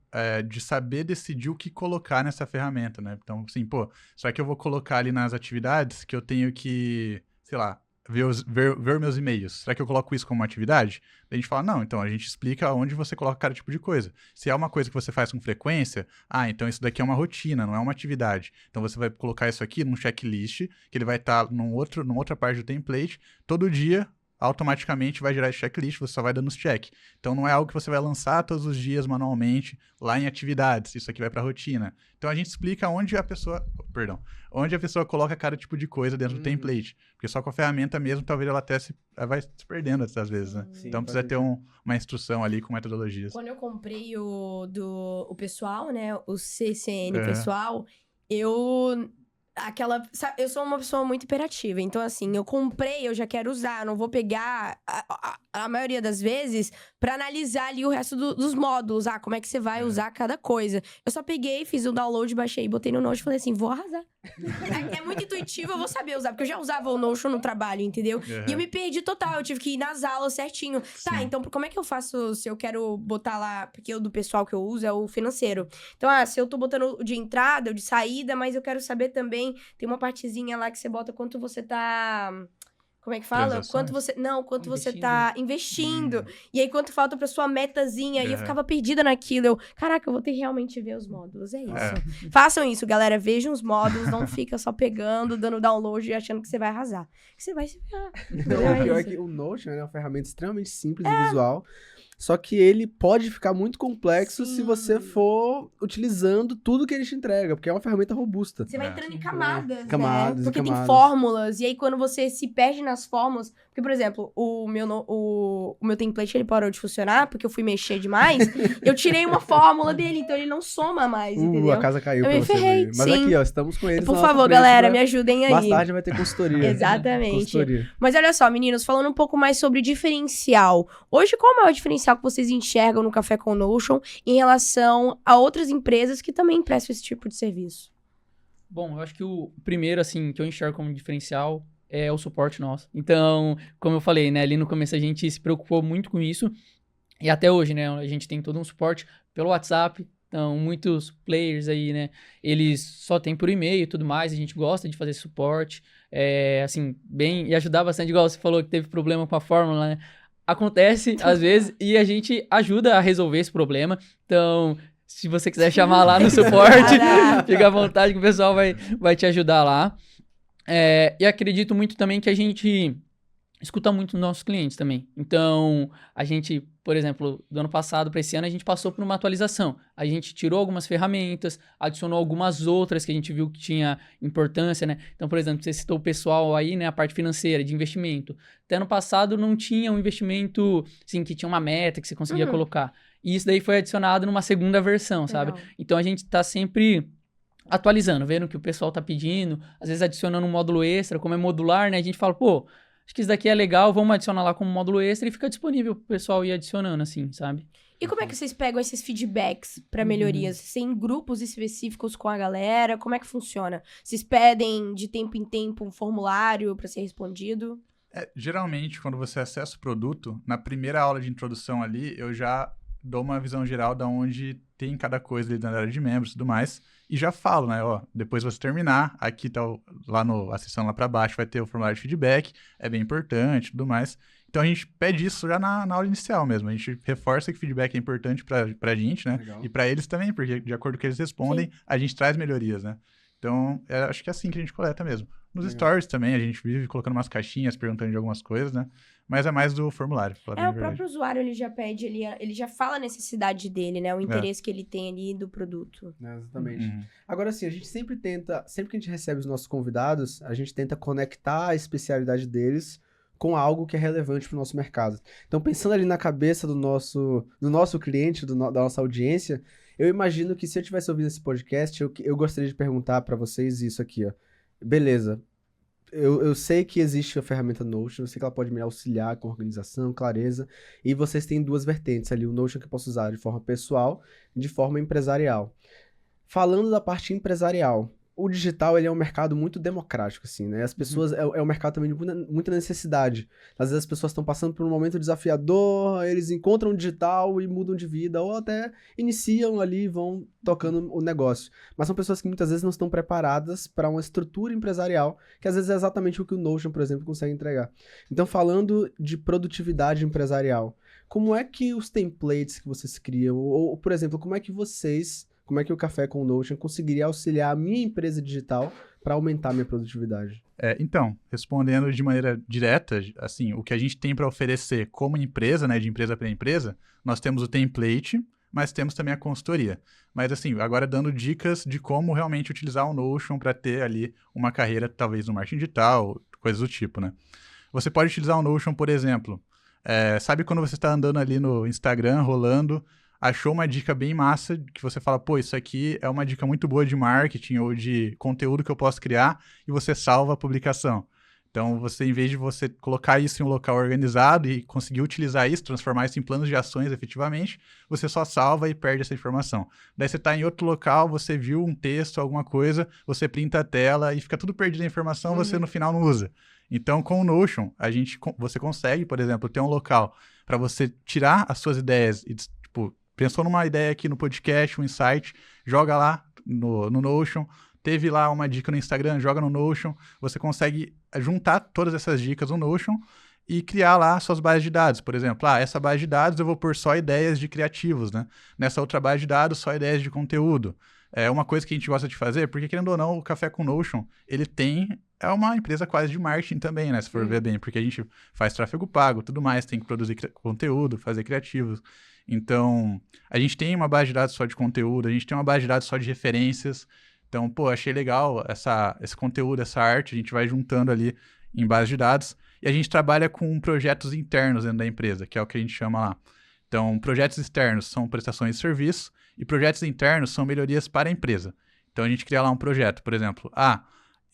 de saber decidir o que colocar nessa ferramenta, né? Então, assim, pô, será que eu vou colocar ali nas atividades que eu tenho que, sei lá, ver meus e-mails? Será que eu coloco isso como uma atividade? Daí a gente fala, não, então a gente explica onde você coloca cada tipo de coisa. Se é uma coisa que você faz com frequência, então isso daqui é uma rotina, não é uma atividade. Então você vai colocar isso aqui num checklist, que ele vai estar numa outra parte do template, todo dia, automaticamente vai gerar esse checklist, você só vai dando os check. Então não é algo que você vai lançar todos os dias manualmente lá em atividades, isso aqui vai para rotina. Então a gente explica onde a pessoa coloca cada tipo de coisa dentro do template, porque só com a ferramenta mesmo, talvez ela até vai se perdendo às vezes, né? Sim, então precisa ter uma instrução ali com metodologias. Quando eu comprei o pessoal, né, o CCN pessoal, eu sou uma pessoa muito imperativa, então assim, eu comprei, eu já quero usar, eu não vou pegar a maioria das vezes pra analisar ali o resto dos módulos, como é que você vai usar cada coisa. Eu só peguei, fiz o download, baixei, botei no Notion e falei assim, vou arrasar. É muito intuitivo, eu vou saber usar, porque eu já usava o Notion no trabalho, entendeu? E eu me perdi total, eu tive que ir nas aulas certinho. Sim. Tá, então como é que eu faço se eu quero botar lá, porque o do pessoal que eu uso é o financeiro. Então, se eu tô botando o de entrada, o de saída, mas eu quero saber também, tem uma partezinha lá que você bota quanto você tá... Como é que fala? Transações? Quanto você tá investindo. E aí, quanto falta pra sua metazinha. E eu Uhum. ficava perdida naquilo. Caraca, eu vou ter que realmente ver os módulos. É isso. Façam isso, galera. Vejam os módulos. Não fica só pegando, dando download e achando que você vai arrasar. Que você vai se ferrar. Não, o pior é que o Notion é uma ferramenta extremamente simples e visual. Só que ele pode ficar muito complexo se você for utilizando tudo que ele te entrega, porque é uma ferramenta robusta. Você vai entrando em camadas, Camadas, né? Porque tem camadas. fórmulas. E aí, quando você se perde nas fórmulas... Porque, por exemplo, o meu template, ele parou de funcionar, porque eu fui mexer demais. Eu tirei uma fórmula dele, então ele não soma mais, entendeu? A casa caiu Eu pra me você ferrei, ver. Mas sim. aqui, ó, estamos com eles Por na nossa favor, frente galera, pra- me ajudem aí. Mais tarde vai ter consultoria. Exatamente. Consultoria. Mas olha só, meninos, falando um pouco mais sobre diferencial. Hoje, qual é o maior diferencial que vocês enxergam no Café com Notion em relação a outras empresas que também prestam esse tipo de serviço? Bom, eu acho que o primeiro, assim, que eu enxergo como diferencial é o suporte nosso. Então, como eu falei, né, ali no começo a gente se preocupou muito com isso. E até hoje, né, a gente tem todo um suporte pelo WhatsApp. Então, muitos players aí, né, eles só tem por e-mail e tudo mais. A gente gosta de fazer suporte. Assim, e ajudar bastante, igual você falou que teve problema com a fórmula, né? Acontece, às vezes, e a gente ajuda a resolver esse problema. Então, se você quiser chamar lá no suporte, fica à vontade que o pessoal vai te ajudar lá. E acredito muito também que a gente escuta muito os nossos clientes também. Então, a gente, por exemplo, do ano passado para esse ano, a gente passou por uma atualização. A gente tirou algumas ferramentas, adicionou algumas outras que a gente viu que tinha importância, né? Então, por exemplo, você citou o pessoal aí, né? A parte financeira, de investimento. Até ano passado não tinha um investimento, assim, que tinha uma meta que você conseguia colocar. E isso daí foi adicionado numa segunda versão, sabe? Legal. Então, a gente tá sempre atualizando, vendo o que o pessoal tá pedindo, às vezes adicionando um módulo extra, como é modular, né? A gente fala, pô, acho que isso daqui é legal, vamos adicionar lá como módulo extra e fica disponível pro pessoal ir adicionando, assim, sabe? E como é que vocês pegam esses feedbacks pra melhorias? Vocês têm grupos específicos com a galera? Como é que funciona? Vocês pedem de tempo em tempo um formulário pra ser respondido? Geralmente, quando você acessa o produto, na primeira aula de introdução ali, eu já dou uma visão geral da onde tem cada coisa ali na área de membros e tudo mais, e já falo, né, depois você terminar, aqui tá a seção lá para baixo vai ter o formulário de feedback, é bem importante e tudo mais. Então a gente pede isso já na aula inicial mesmo, a gente reforça que feedback é importante pra gente, né, Legal. e pra eles também, porque de acordo com o que eles respondem, a gente traz melhorias, né. Então, acho que é assim que a gente coleta mesmo. Nos Legal. stories também, a gente vive colocando umas caixinhas, perguntando de algumas coisas, né? Mas é mais do formulário. pra falar bem a O verdade. próprio usuário, ele já pede, ele já fala a necessidade dele, né? O interesse que ele tem ali do produto. Exatamente. Uhum. Agora, assim, a gente sempre que a gente recebe os nossos convidados, a gente tenta conectar a especialidade deles com algo que é relevante para o nosso mercado. Então, pensando ali na cabeça do nosso cliente, da nossa audiência, eu imagino que se eu tivesse ouvido esse podcast, eu gostaria de perguntar para vocês isso aqui, ó. Beleza, eu sei que existe a ferramenta Notion, eu sei que ela pode me auxiliar com organização, clareza, e vocês têm duas vertentes ali, o Notion que eu posso usar de forma pessoal e de forma empresarial. Falando da parte empresarial, o digital, ele é um mercado muito democrático, assim, né? As pessoas, é um mercado também de muita necessidade. Às vezes as pessoas estão passando por um momento desafiador, eles encontram o digital e mudam de vida, ou até iniciam ali e vão tocando o negócio. Mas são pessoas que muitas vezes não estão preparadas para uma estrutura empresarial, que às vezes é exatamente o que o Notion, por exemplo, consegue entregar. Então, falando de produtividade empresarial, como é que os templates que vocês criam, ou por exemplo, como é que o Café com o Notion conseguiria auxiliar a minha empresa digital para aumentar a minha produtividade? Então, respondendo de maneira direta, assim, o que a gente tem para oferecer como empresa, né, de empresa para empresa, nós temos o template, mas temos também a consultoria. Mas assim, agora dando dicas de como realmente utilizar o Notion para ter ali uma carreira, talvez no marketing digital, coisas do tipo, né? Você pode utilizar o Notion, por exemplo, sabe quando você está andando ali no Instagram, rolando, achou uma dica bem massa, que você fala, pô, isso aqui é uma dica muito boa de marketing ou de conteúdo que eu posso criar, e você salva a publicação. Então, em vez de você colocar isso em um local organizado e conseguir utilizar isso, transformar isso em planos de ações efetivamente, você só salva e perde essa informação. Daí você está em outro local, você viu um texto, alguma coisa, você printa a tela e fica tudo perdido a informação, você no final não usa. Então, com o Notion, você consegue, por exemplo, ter um local para você tirar as suas ideias e, tipo, pensou numa ideia aqui no podcast, um insight, joga lá no Notion, teve lá uma dica no Instagram, joga no Notion, você consegue juntar todas essas dicas no Notion e criar lá suas bases de dados. Por exemplo, essa base de dados eu vou pôr só ideias de criativos, né? Nessa outra base de dados, só ideias de conteúdo. É uma coisa que a gente gosta de fazer, porque querendo ou não, o Café com Notion, é uma empresa quase de marketing também, né? Se for ver bem, porque a gente faz tráfego pago, tudo mais, tem que produzir conteúdo, fazer criativos. Então, a gente tem uma base de dados só de conteúdo, a gente tem uma base de dados só de referências. Então, pô, achei legal esse conteúdo, essa arte, a gente vai juntando ali em base de dados. E a gente trabalha com projetos internos dentro da empresa, que é o que a gente chama lá. Então, projetos externos são prestações de serviço e projetos internos são melhorias para a empresa. Então, a gente cria lá um projeto, por exemplo,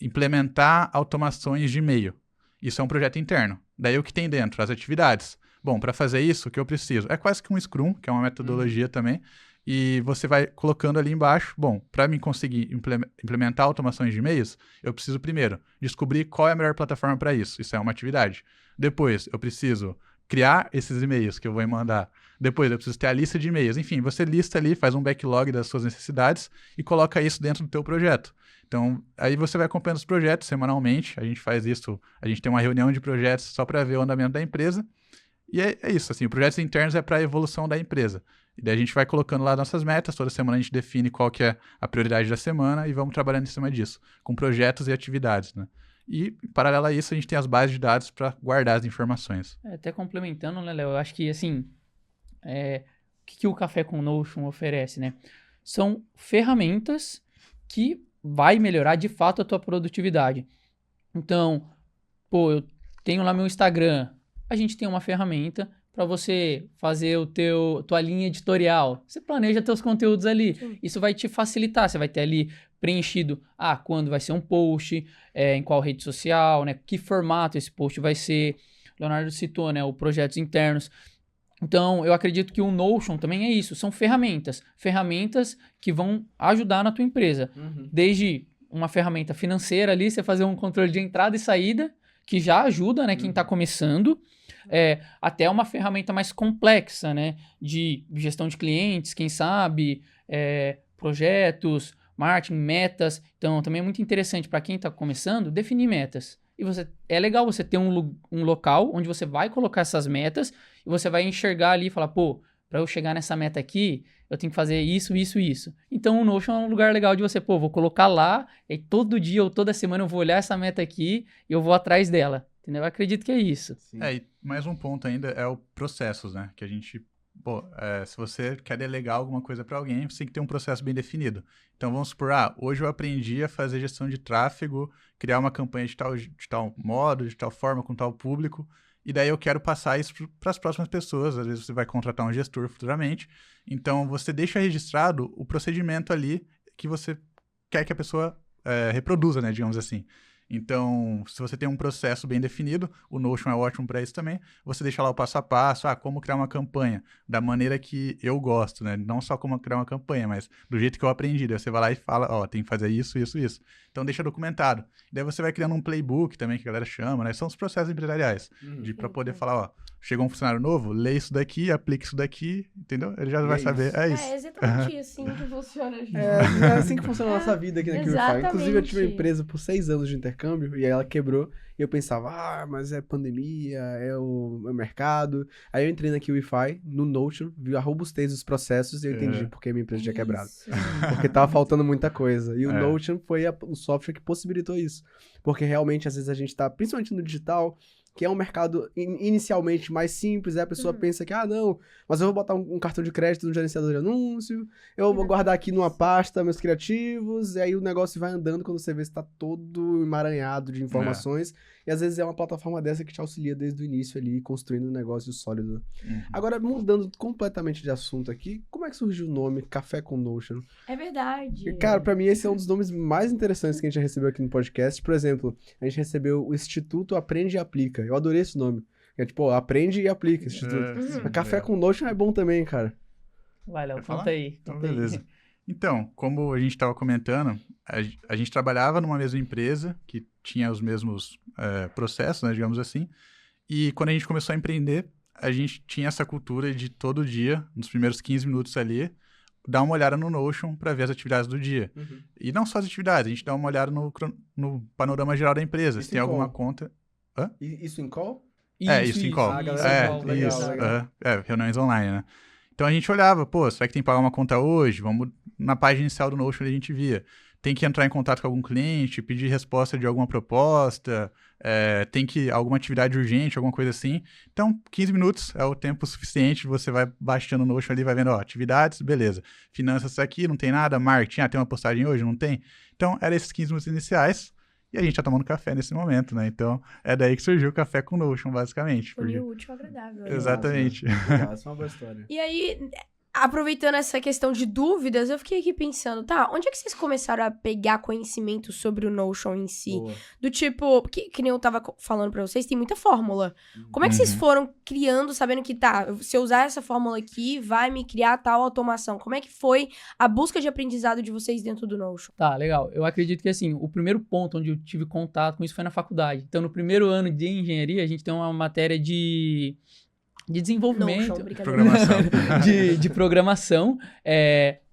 implementar automações de e-mail. Isso é um projeto interno. Daí, o que tem dentro? As atividades. Bom, para fazer isso, o que eu preciso? É quase que um Scrum, que é uma metodologia também, e você vai colocando ali embaixo, bom, para mim conseguir implementar automações de e-mails, eu preciso primeiro descobrir qual é a melhor plataforma para isso. Isso é uma atividade. Depois, eu preciso criar esses e-mails que eu vou mandar. Depois, eu preciso ter a lista de e-mails. Enfim, você lista ali, faz um backlog das suas necessidades e coloca isso dentro do teu projeto. Então, aí você vai acompanhando os projetos semanalmente. A gente faz isso, a gente tem uma reunião de projetos só para ver o andamento da empresa. E é isso, assim, projetos internos é para a evolução da empresa. E daí a gente vai colocando lá nossas metas, toda semana a gente define qual que é a prioridade da semana e vamos trabalhando em cima disso, com projetos e atividades, né? E, em paralelo a isso, a gente tem as bases de dados para guardar as informações. Até complementando, né, Léo? Eu acho que, assim, o que o Café com Notion oferece, né? São ferramentas que vai melhorar, de fato, a tua produtividade. Então, pô, eu tenho lá meu Instagram, a gente tem uma ferramenta para você fazer tua linha editorial. Você planeja teus conteúdos ali. Sim. Isso vai te facilitar. Você vai ter ali preenchido, quando vai ser um post, em qual rede social, né? Que formato esse post vai ser. Leonardo citou, né? Os projetos internos. Então, eu acredito que o Notion também é isso. São ferramentas. Ferramentas que vão ajudar na tua empresa. Desde uma ferramenta financeira ali, você fazer um controle de entrada e saída, que já ajuda, né? Quem está começando. Até uma ferramenta mais complexa, né? De gestão de clientes, quem sabe, projetos, marketing, metas. Então, também é muito interessante para quem está começando definir metas. E é legal você ter um local onde você vai colocar essas metas e você vai enxergar ali e falar, pô, para eu chegar nessa meta aqui, eu tenho que fazer isso, isso, isso. Então, o Notion é um lugar legal de você, vou colocar lá, e todo dia ou toda semana eu vou olhar essa meta aqui e eu vou atrás dela. Entendeu? Eu acredito que é isso. Sim. E mais um ponto ainda é o processos, né? Que a gente, se você quer delegar alguma coisa para alguém, você tem que ter um processo bem definido. Então, vamos supor, hoje eu aprendi a fazer gestão de tráfego, criar uma campanha de tal modo, de tal forma, com tal público, e daí eu quero passar isso para as próximas pessoas. Às vezes você vai contratar um gestor futuramente. Então, você deixa registrado o procedimento ali que você quer que a pessoa reproduza, né? Digamos assim. Então, se você tem um processo bem definido, o Notion é ótimo para isso também. Você deixa lá o passo a passo, como criar uma campanha da maneira que eu gosto, né? Não só como criar uma campanha, mas do jeito que eu aprendi. Daí você vai lá e fala, tem que fazer isso, isso, isso. Então, deixa documentado. Daí você vai criando um playbook também, que a galera chama, né? São os processos empresariais. Para poder falar, chegou um funcionário novo, lê isso daqui, aplica isso daqui, entendeu? Ele já vai saber. É isso. É exatamente assim que funciona, gente. É assim que funciona a nossa vida aqui na QIFI. Inclusive, eu tive uma Exatamente. empresa por 6 anos de intercâmbio e aí ela quebrou. E eu pensava, mas é pandemia, é o mercado. Aí eu entrei na QIFI, no Notion, vi a robustez dos processos e eu entendi por que minha empresa tinha quebrado. Isso. Porque tava faltando muita coisa. E o É. Notion foi o software que possibilitou isso. Porque realmente, às vezes, a gente tá, principalmente no digital, que é um mercado inicialmente mais simples, aí a pessoa pensa que, não, mas eu vou botar um cartão de crédito no gerenciador de anúncio, eu vou guardar aqui numa pasta meus criativos, e aí o negócio vai andando quando você vê se tá todo emaranhado de informações, e às vezes é uma plataforma dessa que te auxilia desde o início ali, construindo um negócio sólido. Agora, mudando completamente de assunto aqui, como é que surgiu o nome Café com Notion? É verdade. Porque, cara, pra mim esse é um dos nomes mais interessantes que a gente já recebeu aqui no podcast. Por exemplo, a gente recebeu o Instituto Aprende e Aplica. Eu adorei esse nome. É tipo, aprende e aplica, Instituto. Mas Café com Notion é bom também, cara. Vai, Léo, Quer falar? conta aí. Então, conta aí. beleza. Então, como a gente estava comentando, a gente trabalhava numa mesma empresa que tinha os mesmos processos, né, digamos assim, e quando a gente começou a empreender, a gente tinha essa cultura de todo dia, nos primeiros 15 minutos ali, dar uma olhada no Notion para ver as atividades do dia. E não só as atividades, a gente dá uma olhada no panorama geral da empresa. Isso Se tem em alguma qual? conta... Isso em call? Isso em call. Ah, galera, call, legal, isso. legal. Reuniões online, né? Então a gente olhava, será que tem que pagar uma conta hoje? Vamos na página inicial do Notion, a gente via. Tem que entrar em contato com algum cliente, pedir resposta de alguma proposta, tem que alguma atividade urgente, alguma coisa assim. Então, 15 minutos é o tempo suficiente, você vai baixando o Notion ali, vai vendo, atividades, beleza. Finanças aqui, não tem nada, marketing, tem uma postagem hoje, não tem? Então, eram esses 15 minutos iniciais. E a gente tá tomando café nesse momento, né? Então, é daí que surgiu o Café com Notion, basicamente. Unir o útil ao agradável. né? Exatamente. Legal, essa é uma boa história. E aí, aproveitando essa questão de dúvidas, eu fiquei aqui pensando, onde é que vocês começaram a pegar conhecimento sobre o Notion em si? Boa. Do tipo, que nem eu tava falando pra vocês, tem muita fórmula. Como é que vocês foram criando, sabendo que, se eu usar essa fórmula aqui, vai me criar tal automação? Como é que foi a busca de aprendizado de vocês dentro do Notion? Tá, legal. Eu acredito que, assim, o primeiro ponto onde eu tive contato com isso foi na faculdade. Então, no primeiro ano de engenharia, a gente tem uma matéria de desenvolvimento, Notion, brincadeira. Programação. de programação.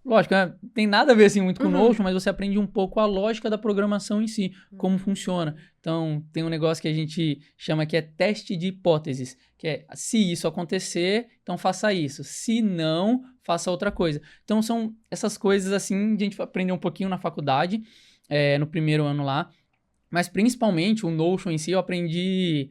Lógico, né? Tem nada a ver assim, muito com o Notion, mas você aprende um pouco a lógica da programação em si, como funciona. Então, tem um negócio que a gente chama que é teste de hipóteses, que é, se isso acontecer, então faça isso. Se não, faça outra coisa. Então, são essas coisas assim, a gente aprendeu um pouquinho na faculdade, no primeiro ano lá, mas principalmente o Notion em si eu aprendi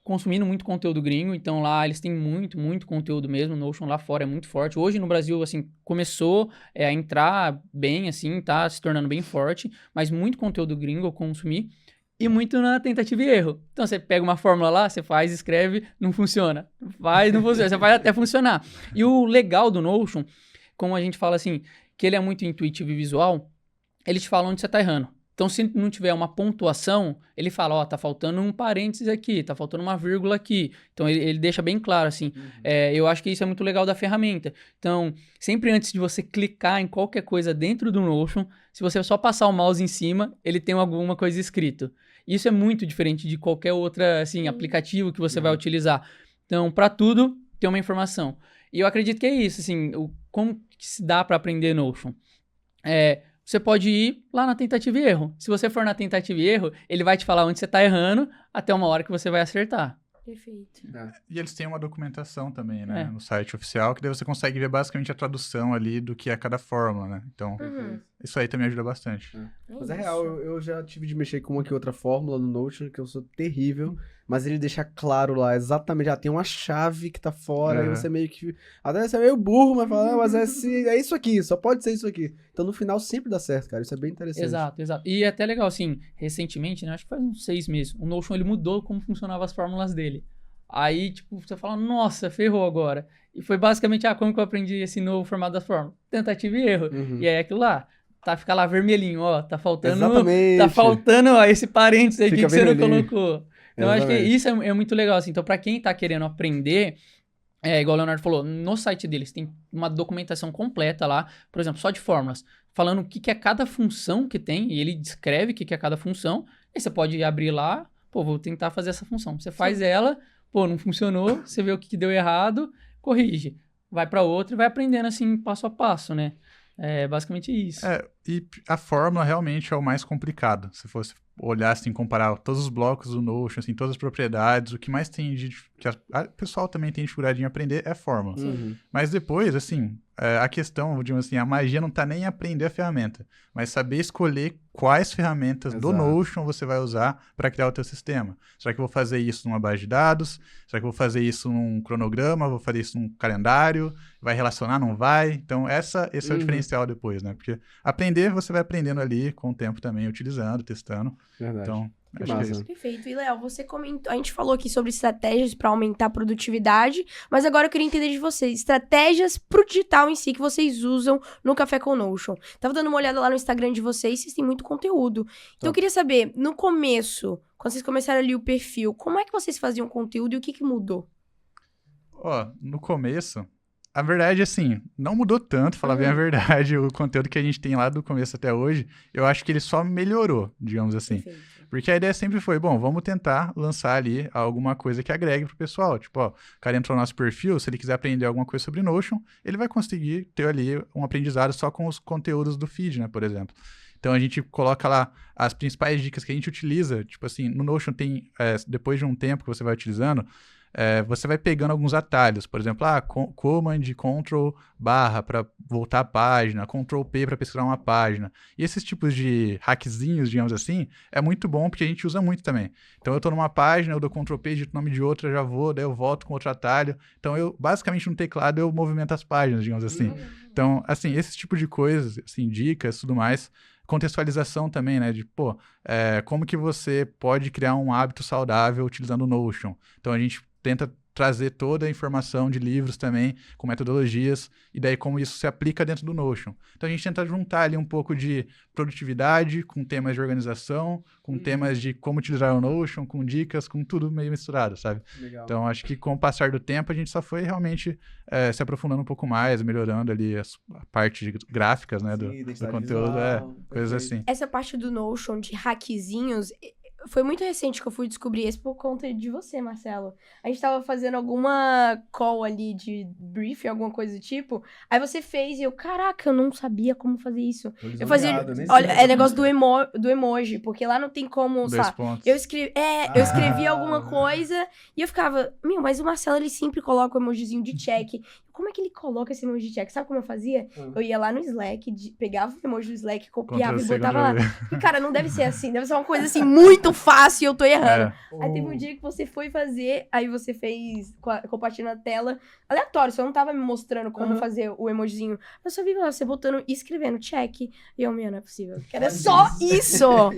consumindo muito conteúdo gringo, então lá eles têm muito conteúdo mesmo, o Notion lá fora é muito forte. Hoje no Brasil, assim, começou a entrar bem, assim, tá se tornando bem forte, mas muito conteúdo gringo eu consumi e muito na tentativa e erro. Então você pega uma fórmula lá, você faz, escreve, não funciona. Faz, não funciona, você faz até funcionar. E o legal do Notion, como a gente fala assim, que ele é muito intuitivo e visual, ele te fala onde você tá errando. Então, se não tiver uma pontuação, ele fala, tá faltando um parênteses aqui, tá faltando uma vírgula aqui. Então, ele deixa bem claro, assim. Eu acho que isso é muito legal da ferramenta. Então, sempre antes de você clicar em qualquer coisa dentro do Notion, se você só passar o mouse em cima, ele tem alguma coisa escrito. Isso é muito diferente de qualquer outra, assim, aplicativo que você vai utilizar. Então, para tudo, tem uma informação. E eu acredito que é isso, assim, como que se dá para aprender Notion? Você pode ir lá na tentativa e erro. Se você for na tentativa e erro, ele vai te falar onde você está errando até uma hora que você vai acertar. Perfeito. E eles têm uma documentação também, né? No site oficial, que daí você consegue ver basicamente a tradução ali do que é cada fórmula, né? Então, isso aí também ajuda bastante. Mas é real, eu já tive de mexer com uma que outra fórmula no Notion, que eu sou terrível, mas ele deixa claro lá, exatamente, tem uma chave que tá fora, aí você meio que... Até você é meio burro, mas fala, mas é isso aqui, só pode ser isso aqui. Então, no final, sempre dá certo, cara, isso é bem interessante. Exato. E é até legal, assim, recentemente, né, acho que faz uns 6 meses, o Notion, ele mudou como funcionavam as fórmulas dele. Aí, tipo, você fala, nossa, ferrou agora. E foi basicamente, como que eu aprendi esse novo formato das fórmulas? Tentativa e erro. E aí, aquilo lá. fica lá vermelhinho, ó, tá faltando ó, esse parênteses aqui Fica que você não vermelhinho. colocou. Então, eu acho que isso é muito legal, assim. Então, pra quem tá querendo aprender, igual o Leonardo falou, no site deles tem uma documentação completa lá, por exemplo, só de fórmulas, falando o que é cada função que tem, e ele descreve o que é cada função, aí você pode abrir lá, pô, vou tentar fazer essa função. Você faz ela, pô, não funcionou, você vê o que deu errado, corrige. Vai pra outra e vai aprendendo, assim, passo a passo, né? É basicamente isso. E a fórmula realmente é o mais complicado. Se fosse olhar, assim, comparar todos os blocos do Notion, assim, todas as propriedades, o que mais tem que o pessoal também tem dificuldade em aprender é a fórmula. Mas depois, assim, a questão, digamos assim, a magia não tá nem em aprender a ferramenta, mas saber escolher quais ferramentas do Notion você vai usar para criar o teu sistema. Será que eu vou fazer isso numa base de dados? Será que eu vou fazer isso num cronograma? Vou fazer isso num calendário? Vai relacionar? Não vai? Então, esse é o diferencial depois, né? Porque aprender, você vai aprendendo ali com o tempo também, utilizando, testando. Verdade. Então, acho que é isso. Perfeito. E, Léo, você comentou, a gente falou aqui sobre estratégias para aumentar a produtividade, mas agora eu queria entender de vocês, estratégias pro digital em si que vocês usam no Café com Notion. Tava dando uma olhada lá no Instagram de vocês têm muito conteúdo. Então, eu queria saber, no começo, quando vocês começaram ali o perfil, como é que vocês faziam conteúdo e o que mudou? No começo, a verdade, assim, não mudou tanto, falar bem a verdade, o conteúdo que a gente tem lá do começo até hoje, eu acho que ele só melhorou, digamos assim. Perfeito. Porque a ideia sempre foi, bom, vamos tentar lançar ali alguma coisa que agregue pro pessoal. Tipo, ó, o cara entrou no nosso perfil, se ele quiser aprender alguma coisa sobre Notion, ele vai conseguir ter ali um aprendizado só com os conteúdos do feed, né, por exemplo. Então, a gente coloca lá as principais dicas que a gente utiliza. Tipo assim, no Notion tem, depois de um tempo que você vai utilizando, você vai pegando alguns atalhos, por exemplo, Command, Ctrl, barra para voltar a página, Ctrl P para pesquisar uma página. E esses tipos de hackzinhos, digamos assim, é muito bom porque a gente usa muito também. Então eu estou numa página, eu dou Ctrl P, digito o nome de outra, já vou, daí eu volto com outro atalho. Então eu, basicamente no teclado, eu movimento as páginas, digamos assim. Então, assim, esse tipo de coisas, assim, dicas, tudo mais, contextualização também, né, de, como que você pode criar um hábito saudável utilizando o Notion. Então a gente tenta trazer toda a informação de livros também, com metodologias, e daí como isso se aplica dentro do Notion. Então a gente tenta juntar ali um pouco de produtividade, com temas de organização, com temas de como utilizar o Notion, com dicas, com tudo meio misturado, sabe? Legal. Então acho que com o passar do tempo a gente só foi realmente se aprofundando um pouco mais, melhorando ali a parte de gráficas, né, do conteúdo, coisas assim. Essa parte do Notion de hackzinhos foi muito recente que eu fui descobrir isso por conta de você, Marcelo. A gente tava fazendo alguma call ali de briefing, alguma coisa do tipo. Aí você fez e eu, caraca, eu não sabia como fazer isso. Eu fazia, olha, é negócio do emoji, porque lá não tem como, sabe? Eu escrevi alguma coisa e eu ficava, mas o Marcelo, ele sempre coloca o emojizinho de check. Como é que ele coloca esse emoji de check? Sabe como eu fazia? Eu ia lá no Slack, pegava o emoji do Slack, copiava e botava lá. E, cara, não deve ser assim. Deve ser uma coisa, assim, muito fácil e eu tô errando. Aí teve um dia que você foi fazer, aí você fez, compartilhando a tela, aleatório, você não tava me mostrando como fazer o emojizinho. Eu só vi você botando e escrevendo check. E eu, não é possível. Era só isso!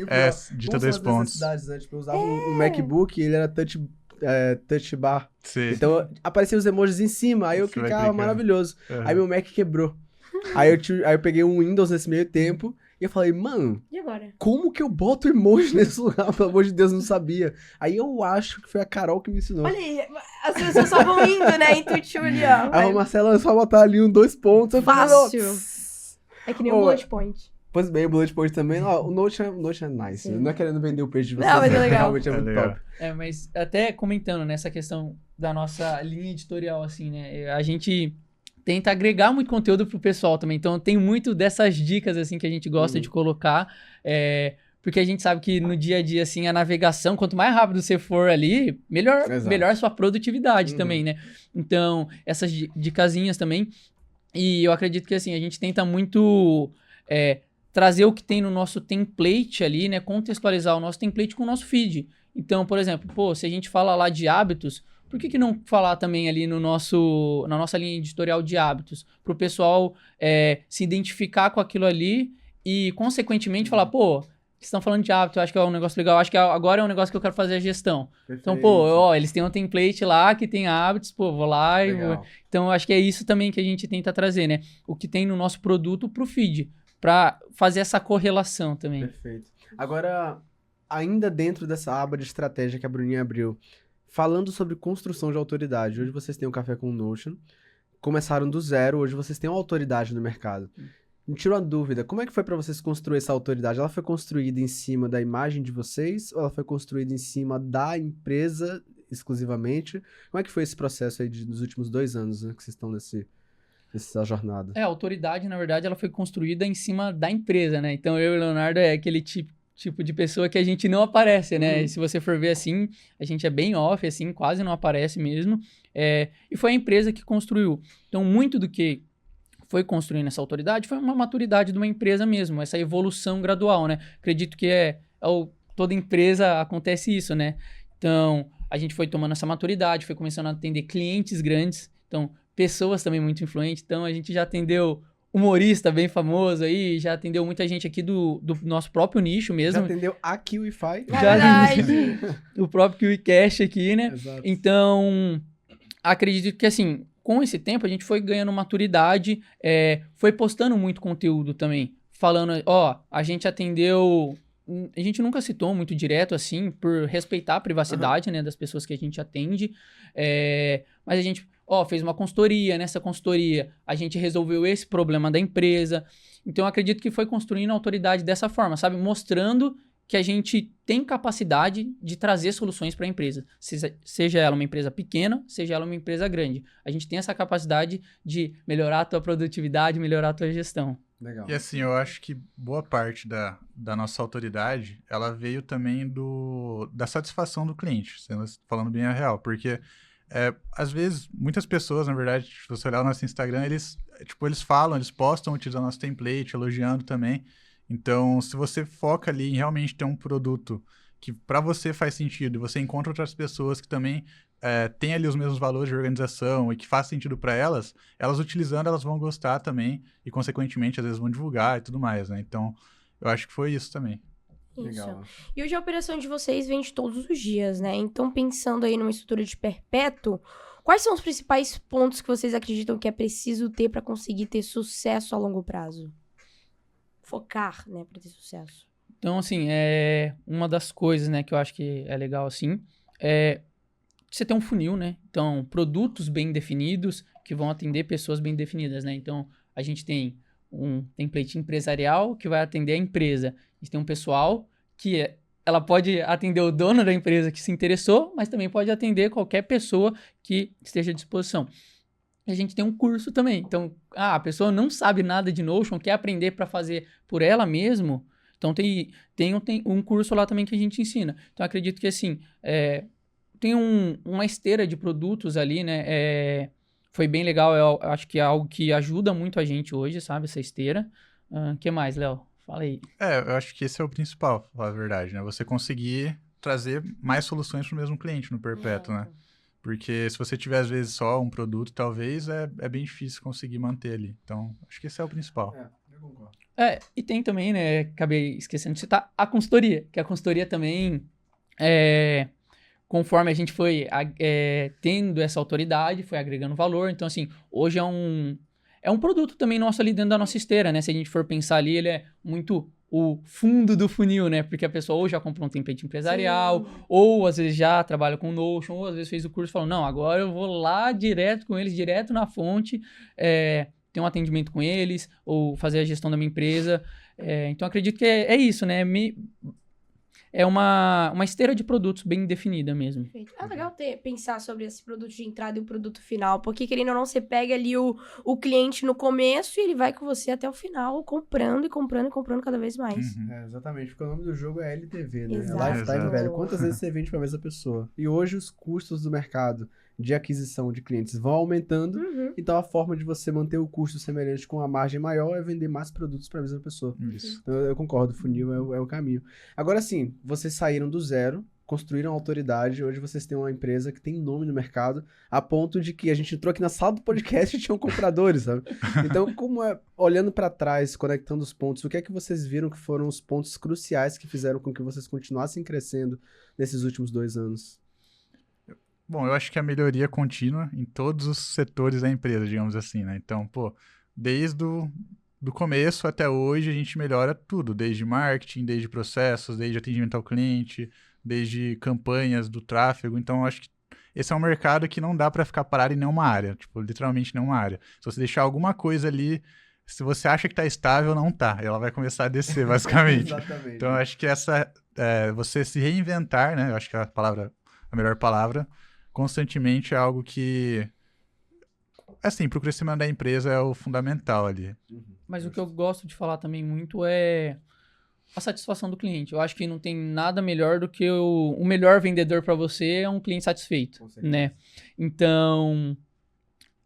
Dita 2 pontos. Né? Tipo, eu usava um MacBook e ele era touch bar. Sim. Então apareciam os emojis em cima, aí eu clicava, maravilhoso. Aí meu Mac quebrou. aí eu peguei um Windows nesse meio tempo e eu falei, mano, e agora? Como que eu boto emoji nesse lugar? Pelo amor de Deus, não sabia. Aí eu acho que foi a Carol que me ensinou. Olha aí, as pessoas só vão indo, né? Intuitivo ali, ó. Aí o Marcelo é só botar ali 2 pontos. Fácil. É que nem o bullet point. Pois bem, o bullet point também. O Notion é nice. Sim. Não é querendo vender o peixe de vocês. Não, mas é legal. Realmente é muito top. Mas até comentando nessa questão da nossa linha editorial, assim, né? A gente tenta agregar muito conteúdo pro pessoal também. Então, tem muito dessas dicas, assim, que a gente gosta de colocar. Porque a gente sabe que no dia a dia, assim, a navegação, quanto mais rápido você for ali, melhor a sua produtividade também, né? Então, essas dicasinhas também. E eu acredito que, assim, a gente tenta muito trazer o que tem no nosso template ali, né? Contextualizar o nosso template com o nosso feed. Então, por exemplo, se a gente fala lá de hábitos, por que não falar também ali na nossa linha editorial de hábitos? Para o pessoal se identificar com aquilo ali e, consequentemente, falar, vocês estão falando de hábito, eu acho que é um negócio legal, acho que agora é um negócio que eu quero fazer a gestão. Perfeito. Então, eles têm um template lá que tem hábitos, vou lá e vou... Então, eu acho que é isso também que a gente tenta trazer, né? O que tem no nosso produto pro feed. para fazer essa correlação também. Perfeito. Agora, ainda dentro dessa aba de estratégia que a Bruninha abriu, falando sobre construção de autoridade, hoje vocês têm um Café com Notion, começaram do zero, hoje vocês têm uma autoridade no mercado. Me tira uma dúvida, como é que foi para vocês construir essa autoridade? Ela foi construída em cima da imagem de vocês ou ela foi construída em cima da empresa exclusivamente? Como é que foi esse processo aí dos últimos 2 anos, né, que vocês estão nessa jornada? A autoridade, na verdade, ela foi construída em cima da empresa, né? Então, eu e o Leonardo é aquele tipo de pessoa que a gente não aparece, né? E se você for ver assim, a gente é bem off, assim, quase não aparece mesmo. E foi a empresa que construiu. Então, muito do que foi construindo essa autoridade foi uma maturidade de uma empresa mesmo, essa evolução gradual, né? Acredito que toda empresa acontece isso, né? Então, a gente foi tomando essa maturidade, foi começando a atender clientes grandes, então, pessoas também muito influentes. Então, a gente já atendeu humorista bem famoso aí, já atendeu muita gente aqui do nosso próprio nicho mesmo. Já atendeu a KiwiFi? Verdade. O próprio KiwiCash aqui, né? Exato. Então, acredito que assim, com esse tempo a gente foi ganhando maturidade, foi postando muito conteúdo também, falando, a gente atendeu, a gente nunca citou muito direto assim, por respeitar a privacidade, né, das pessoas que a gente atende, mas a gente, fez uma consultoria, nessa consultoria a gente resolveu esse problema da empresa, então eu acredito que foi construindo a autoridade dessa forma, sabe, mostrando que a gente tem capacidade de trazer soluções para a empresa. Seja ela uma empresa pequena, seja ela uma empresa grande. A gente tem essa capacidade de melhorar a tua produtividade, melhorar a tua gestão. Legal. E assim, eu acho que boa parte da nossa autoridade, ela veio também da satisfação do cliente, falando bem a real. Porque, às vezes, muitas pessoas, na verdade, se você olhar o nosso Instagram, eles falam, eles postam utilizando nosso template, elogiando também. Então, se você foca ali em realmente ter um produto que para você faz sentido e você encontra outras pessoas que também têm ali os mesmos valores de organização e que faz sentido para elas utilizando, elas vão gostar também e, consequentemente, às vezes vão divulgar e tudo mais, né? Então, eu acho que foi isso também. Isso. Legal. E hoje a operação de vocês vende todos os dias, né? Então, pensando aí numa estrutura de perpétuo, quais são os principais pontos que vocês acreditam que é preciso ter para conseguir ter sucesso a longo prazo? Focar, né, para ter sucesso. Então, assim, uma das coisas, né, que eu acho que é legal, assim, você ter um funil, né? Então, produtos bem definidos que vão atender pessoas bem definidas, né? Então, a gente tem um template empresarial que vai atender a empresa. A gente tem um pessoal que ela pode atender o dono da empresa que se interessou, mas também pode atender qualquer pessoa que esteja à disposição. A gente tem um curso também. Então, a pessoa não sabe nada de Notion, quer aprender para fazer por ela mesmo. Então, tem um curso lá também que a gente ensina. Então, acredito que, assim, tem uma esteira de produtos ali, né? Foi bem legal. Eu acho que é algo que ajuda muito a gente hoje, sabe? Essa esteira. O que mais, Léo? Fala aí. Eu acho que esse é o principal, pra falar a verdade, né? Você conseguir trazer mais soluções para o mesmo cliente no perpétuo, né? Porque se você tiver, às vezes, só um produto, talvez é bem difícil conseguir manter ali. Então, acho que esse é o principal. Eu concordo. E tem também, né, acabei esquecendo de citar, a consultoria. Que a consultoria também, conforme a gente foi tendo essa autoridade, foi agregando valor. Então, assim, hoje é um produto também nosso ali dentro da nossa esteira, né? Se a gente for pensar ali, ele é muito o fundo do funil, né? Porque a pessoa ou já comprou um template empresarial, ou às vezes já trabalha com Notion, ou às vezes fez o curso e falou, não, agora eu vou lá direto com eles, direto na fonte, ter um atendimento com eles, ou fazer a gestão da minha empresa. Então, acredito que é isso, né? É uma esteira de produtos bem definida mesmo. Perfeito. É legal pensar sobre esse produto de entrada e o produto final, porque querendo ou não, você pega ali o cliente no começo e ele vai com você até o final, comprando e comprando e comprando cada vez mais. Uhum. Exatamente, porque o nome do jogo é LTV, né? Exato. É Lifetime Exato. Value. Quantas vezes você vende para a mesma pessoa? E hoje os custos do mercado de aquisição de clientes vão aumentando, então a forma de você manter o custo semelhante com a margem maior é vender mais produtos para a mesma pessoa. Isso. Então, eu concordo, o funil é o caminho. Agora sim, vocês saíram do zero, construíram autoridade, hoje vocês têm uma empresa que tem nome no mercado, a ponto de que a gente entrou aqui na sala do podcast e tinham compradores, sabe? Então, olhando para trás, conectando os pontos, o que é que vocês viram que foram os pontos cruciais que fizeram com que vocês continuassem crescendo nesses últimos 2 anos? Bom, eu acho que a melhoria contínua em todos os setores da empresa, digamos assim, né? Então, desde do começo até hoje, a gente melhora tudo, desde marketing, desde processos, desde atendimento ao cliente, desde campanhas do tráfego. Então, eu acho que esse é um mercado que não dá para ficar parado em nenhuma área, tipo, literalmente nenhuma área. Se você deixar alguma coisa ali, se você acha que está estável, não tá. Ela vai começar a descer, basicamente. Exatamente. Então, eu acho que você se reinventar, né? Eu acho que a melhor palavra, constantemente é algo que, assim, para o crescimento da empresa é o fundamental ali. Mas o que eu gosto de falar também muito é a satisfação do cliente. Eu acho que não tem nada melhor do que o melhor vendedor para você é um cliente satisfeito, né? Então,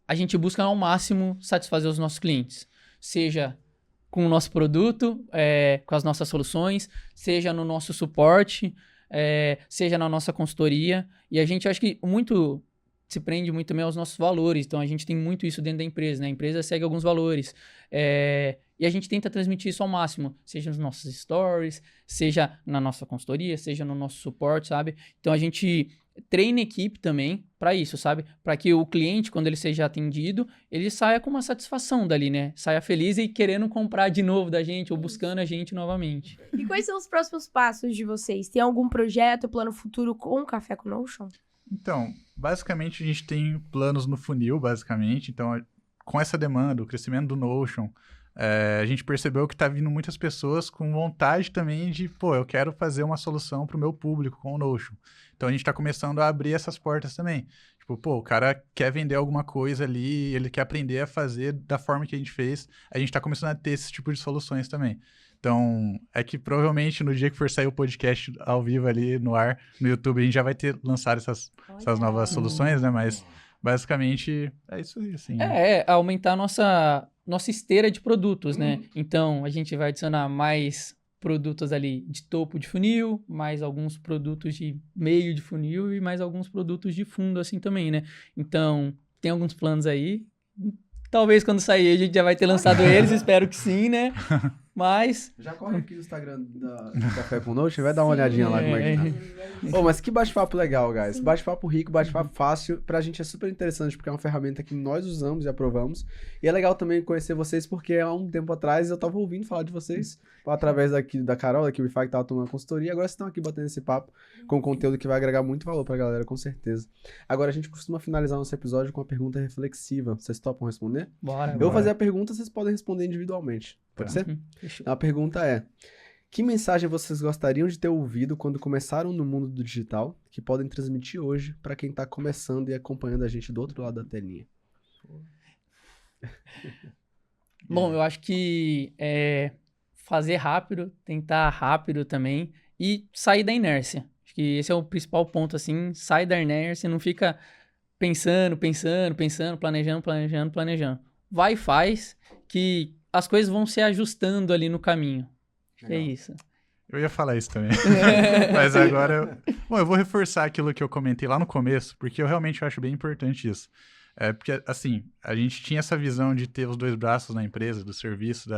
a gente busca ao máximo satisfazer os nossos clientes, seja com o nosso produto, com as nossas soluções, seja no nosso suporte, seja na nossa consultoria. E a gente acha que se prende muito também aos nossos valores. Então, a gente tem muito isso dentro da empresa, né? A empresa segue alguns valores. E a gente tenta transmitir isso ao máximo, seja nos nossos stories, seja na nossa consultoria, seja no nosso suporte, sabe? Então, a gente treina a equipe também para isso, sabe? Para que o cliente, quando ele seja atendido, ele saia com uma satisfação dali, né? Saia feliz e querendo comprar de novo da gente ou buscando a gente novamente. E quais são os próximos passos de vocês? Tem algum projeto, plano futuro com o Café com Notion? Então, basicamente, a gente tem planos no funil, basicamente. Então, com essa demanda, o crescimento do Notion, a gente percebeu que tá vindo muitas pessoas com vontade também de, eu quero fazer uma solução para o meu público com o Notion. Então, a gente está começando a abrir essas portas também. Tipo, o cara quer vender alguma coisa ali, ele quer aprender a fazer da forma que a gente fez. A gente está começando a ter esse tipo de soluções também. Então, é que provavelmente no dia que for sair o podcast ao vivo ali no ar, no YouTube, a gente já vai ter lançado essas novas soluções, né? Mas, basicamente, é isso aí, assim. Aumentar a nossa esteira de produtos, né? Então, a gente vai adicionar mais produtos ali de topo de funil, mais alguns produtos de meio de funil e mais alguns produtos de fundo, assim, também, né? Então, tem alguns planos aí. Talvez quando sair a gente já vai ter lançado eles, espero que sim, né? Mas... Já corre aqui no Instagram do Café com Notion e vai dar uma olhadinha lá como é que tá. Mas que bate-papo legal, guys. Bate-papo rico, bate-papo fácil. Pra gente é super interessante porque é uma ferramenta que nós usamos e aprovamos. E é legal também conhecer vocês porque há um tempo atrás eu tava ouvindo falar de vocês através da Carol, da KiwiFi, que tava tomando consultoria. Agora vocês estão aqui batendo esse papo com conteúdo que vai agregar muito valor pra galera, com certeza. Agora a gente costuma finalizar nosso episódio com uma pergunta reflexiva. Vocês topam responder? Bora. Eu vou fazer a pergunta, vocês podem responder individualmente. Pode ser? A pergunta é: que mensagem vocês gostariam de ter ouvido quando começaram no mundo do digital, que podem transmitir hoje para quem está começando e acompanhando a gente do outro lado da telinha? Bom, eu acho que fazer rápido, tentar rápido também e sair da inércia. Acho que esse é o principal ponto, assim, sai da inércia, não fica pensando, planejando. Vai e faz, que as coisas vão se ajustando ali no caminho. Legal. É isso. Eu ia falar isso também. Mas agora... eu vou reforçar aquilo que eu comentei lá no começo, porque eu realmente acho bem importante isso. Porque, assim, a gente tinha essa visão de ter os dois braços na empresa, do serviço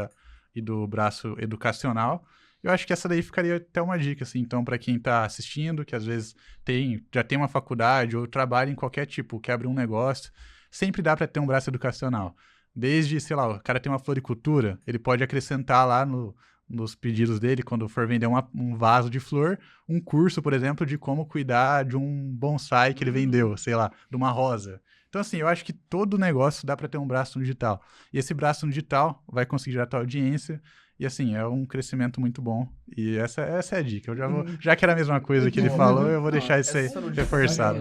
e do braço educacional. Eu acho que essa daí ficaria até uma dica, assim, então, para quem está assistindo, que às vezes já tem uma faculdade ou trabalha em qualquer tipo, quer abrir um negócio, sempre dá para ter um braço educacional. Desde, sei lá, o cara tem uma floricultura, ele pode acrescentar lá nos pedidos dele, quando for vender um vaso de flor, um curso, por exemplo, de como cuidar de um bonsai que ele vendeu, sei lá, de uma rosa. Então, assim, eu acho que todo negócio dá para ter um braço no digital. E esse braço no digital vai conseguir gerar tua audiência. E, assim, é um crescimento muito bom. E essa é a dica. Eu já que era a mesma coisa que ele falou, eu vou deixar isso aí reforçado.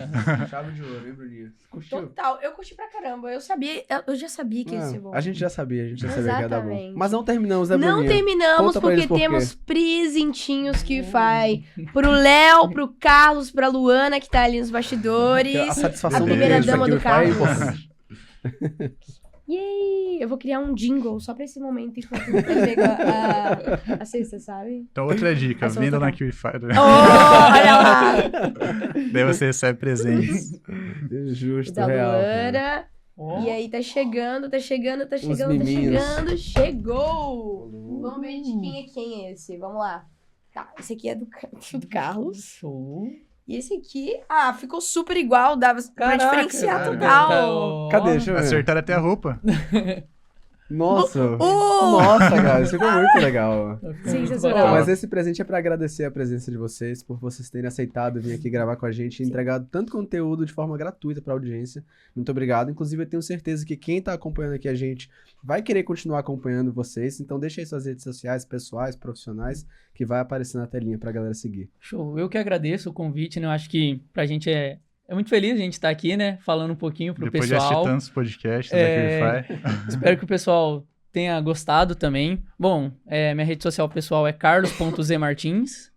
Chave de ouro, hein, Bruninho? Total. Eu curti pra caramba. Eu já sabia que ia ser bom. A gente já sabia que ia dar bom. Mas não terminamos, né, Bruninho? Não terminamos porque temos presentinhos que vai pro Léo, pro Carlos, pra Luana, que tá ali nos bastidores. A satisfação a primeira dama do Carlos. É Yay! Eu vou criar um jingle só pra esse momento enquanto eu pego a cesta, sabe? Então, outra dica, venda na KiwiFi. Olha lá! Daí você recebe presentes. Justo, da real. Luana. E aí tá chegando. Chegou! Vamos ver de quem é esse. Vamos lá. Tá, esse aqui é do Carlos. Show. E esse aqui, ficou super igual, dava pra diferenciar total. Cadê? Deixa eu ver. Acertaram até a roupa. Nossa! Nossa, cara, isso ficou muito legal. Sensacional. Mas esse presente é para agradecer a presença de vocês, por vocês terem aceitado vir aqui gravar com a gente e entregado tanto conteúdo de forma gratuita para a audiência. Muito obrigado. Inclusive, eu tenho certeza que quem está acompanhando aqui a gente vai querer continuar acompanhando vocês. Então, deixa aí suas redes sociais, pessoais, profissionais, que vai aparecer na telinha para a galera seguir. Show. Eu que agradeço o convite, né? Eu acho que pra gente é muito feliz a gente estar aqui, né? Falando um pouquinho pro Depois pessoal. de assistir tantos podcasts daquele Espero que o pessoal tenha gostado também. Bom, minha rede social pessoal é carlos.zmartins.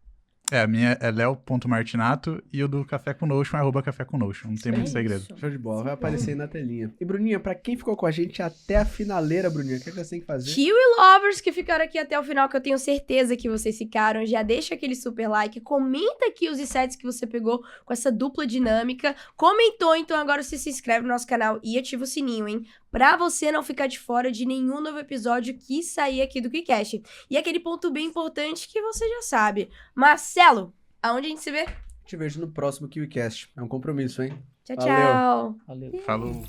A minha é leo.martinato e o do Café com Notion é @Café com Notion. Não tem muito segredo. Show de bola, vai aparecer aí na telinha. E Bruninha, pra quem ficou com a gente até a finaleira, Bruninha, o que você tem que fazer? Kiwi Lovers que ficaram aqui até o final, que eu tenho certeza que vocês ficaram, já deixa aquele super like, comenta aqui os insights que você pegou com essa dupla dinâmica. Comentou, então agora você se inscreve no nosso canal e ativa o sininho, hein? Pra você não ficar de fora de nenhum novo episódio que sair aqui do QuickCast. E aquele ponto bem importante que você já sabe. Marcelo, aonde a gente se vê? Te vejo no próximo KiwiCast. É um compromisso, hein? Tchau, Valeu. tchau. Valeu. Falou.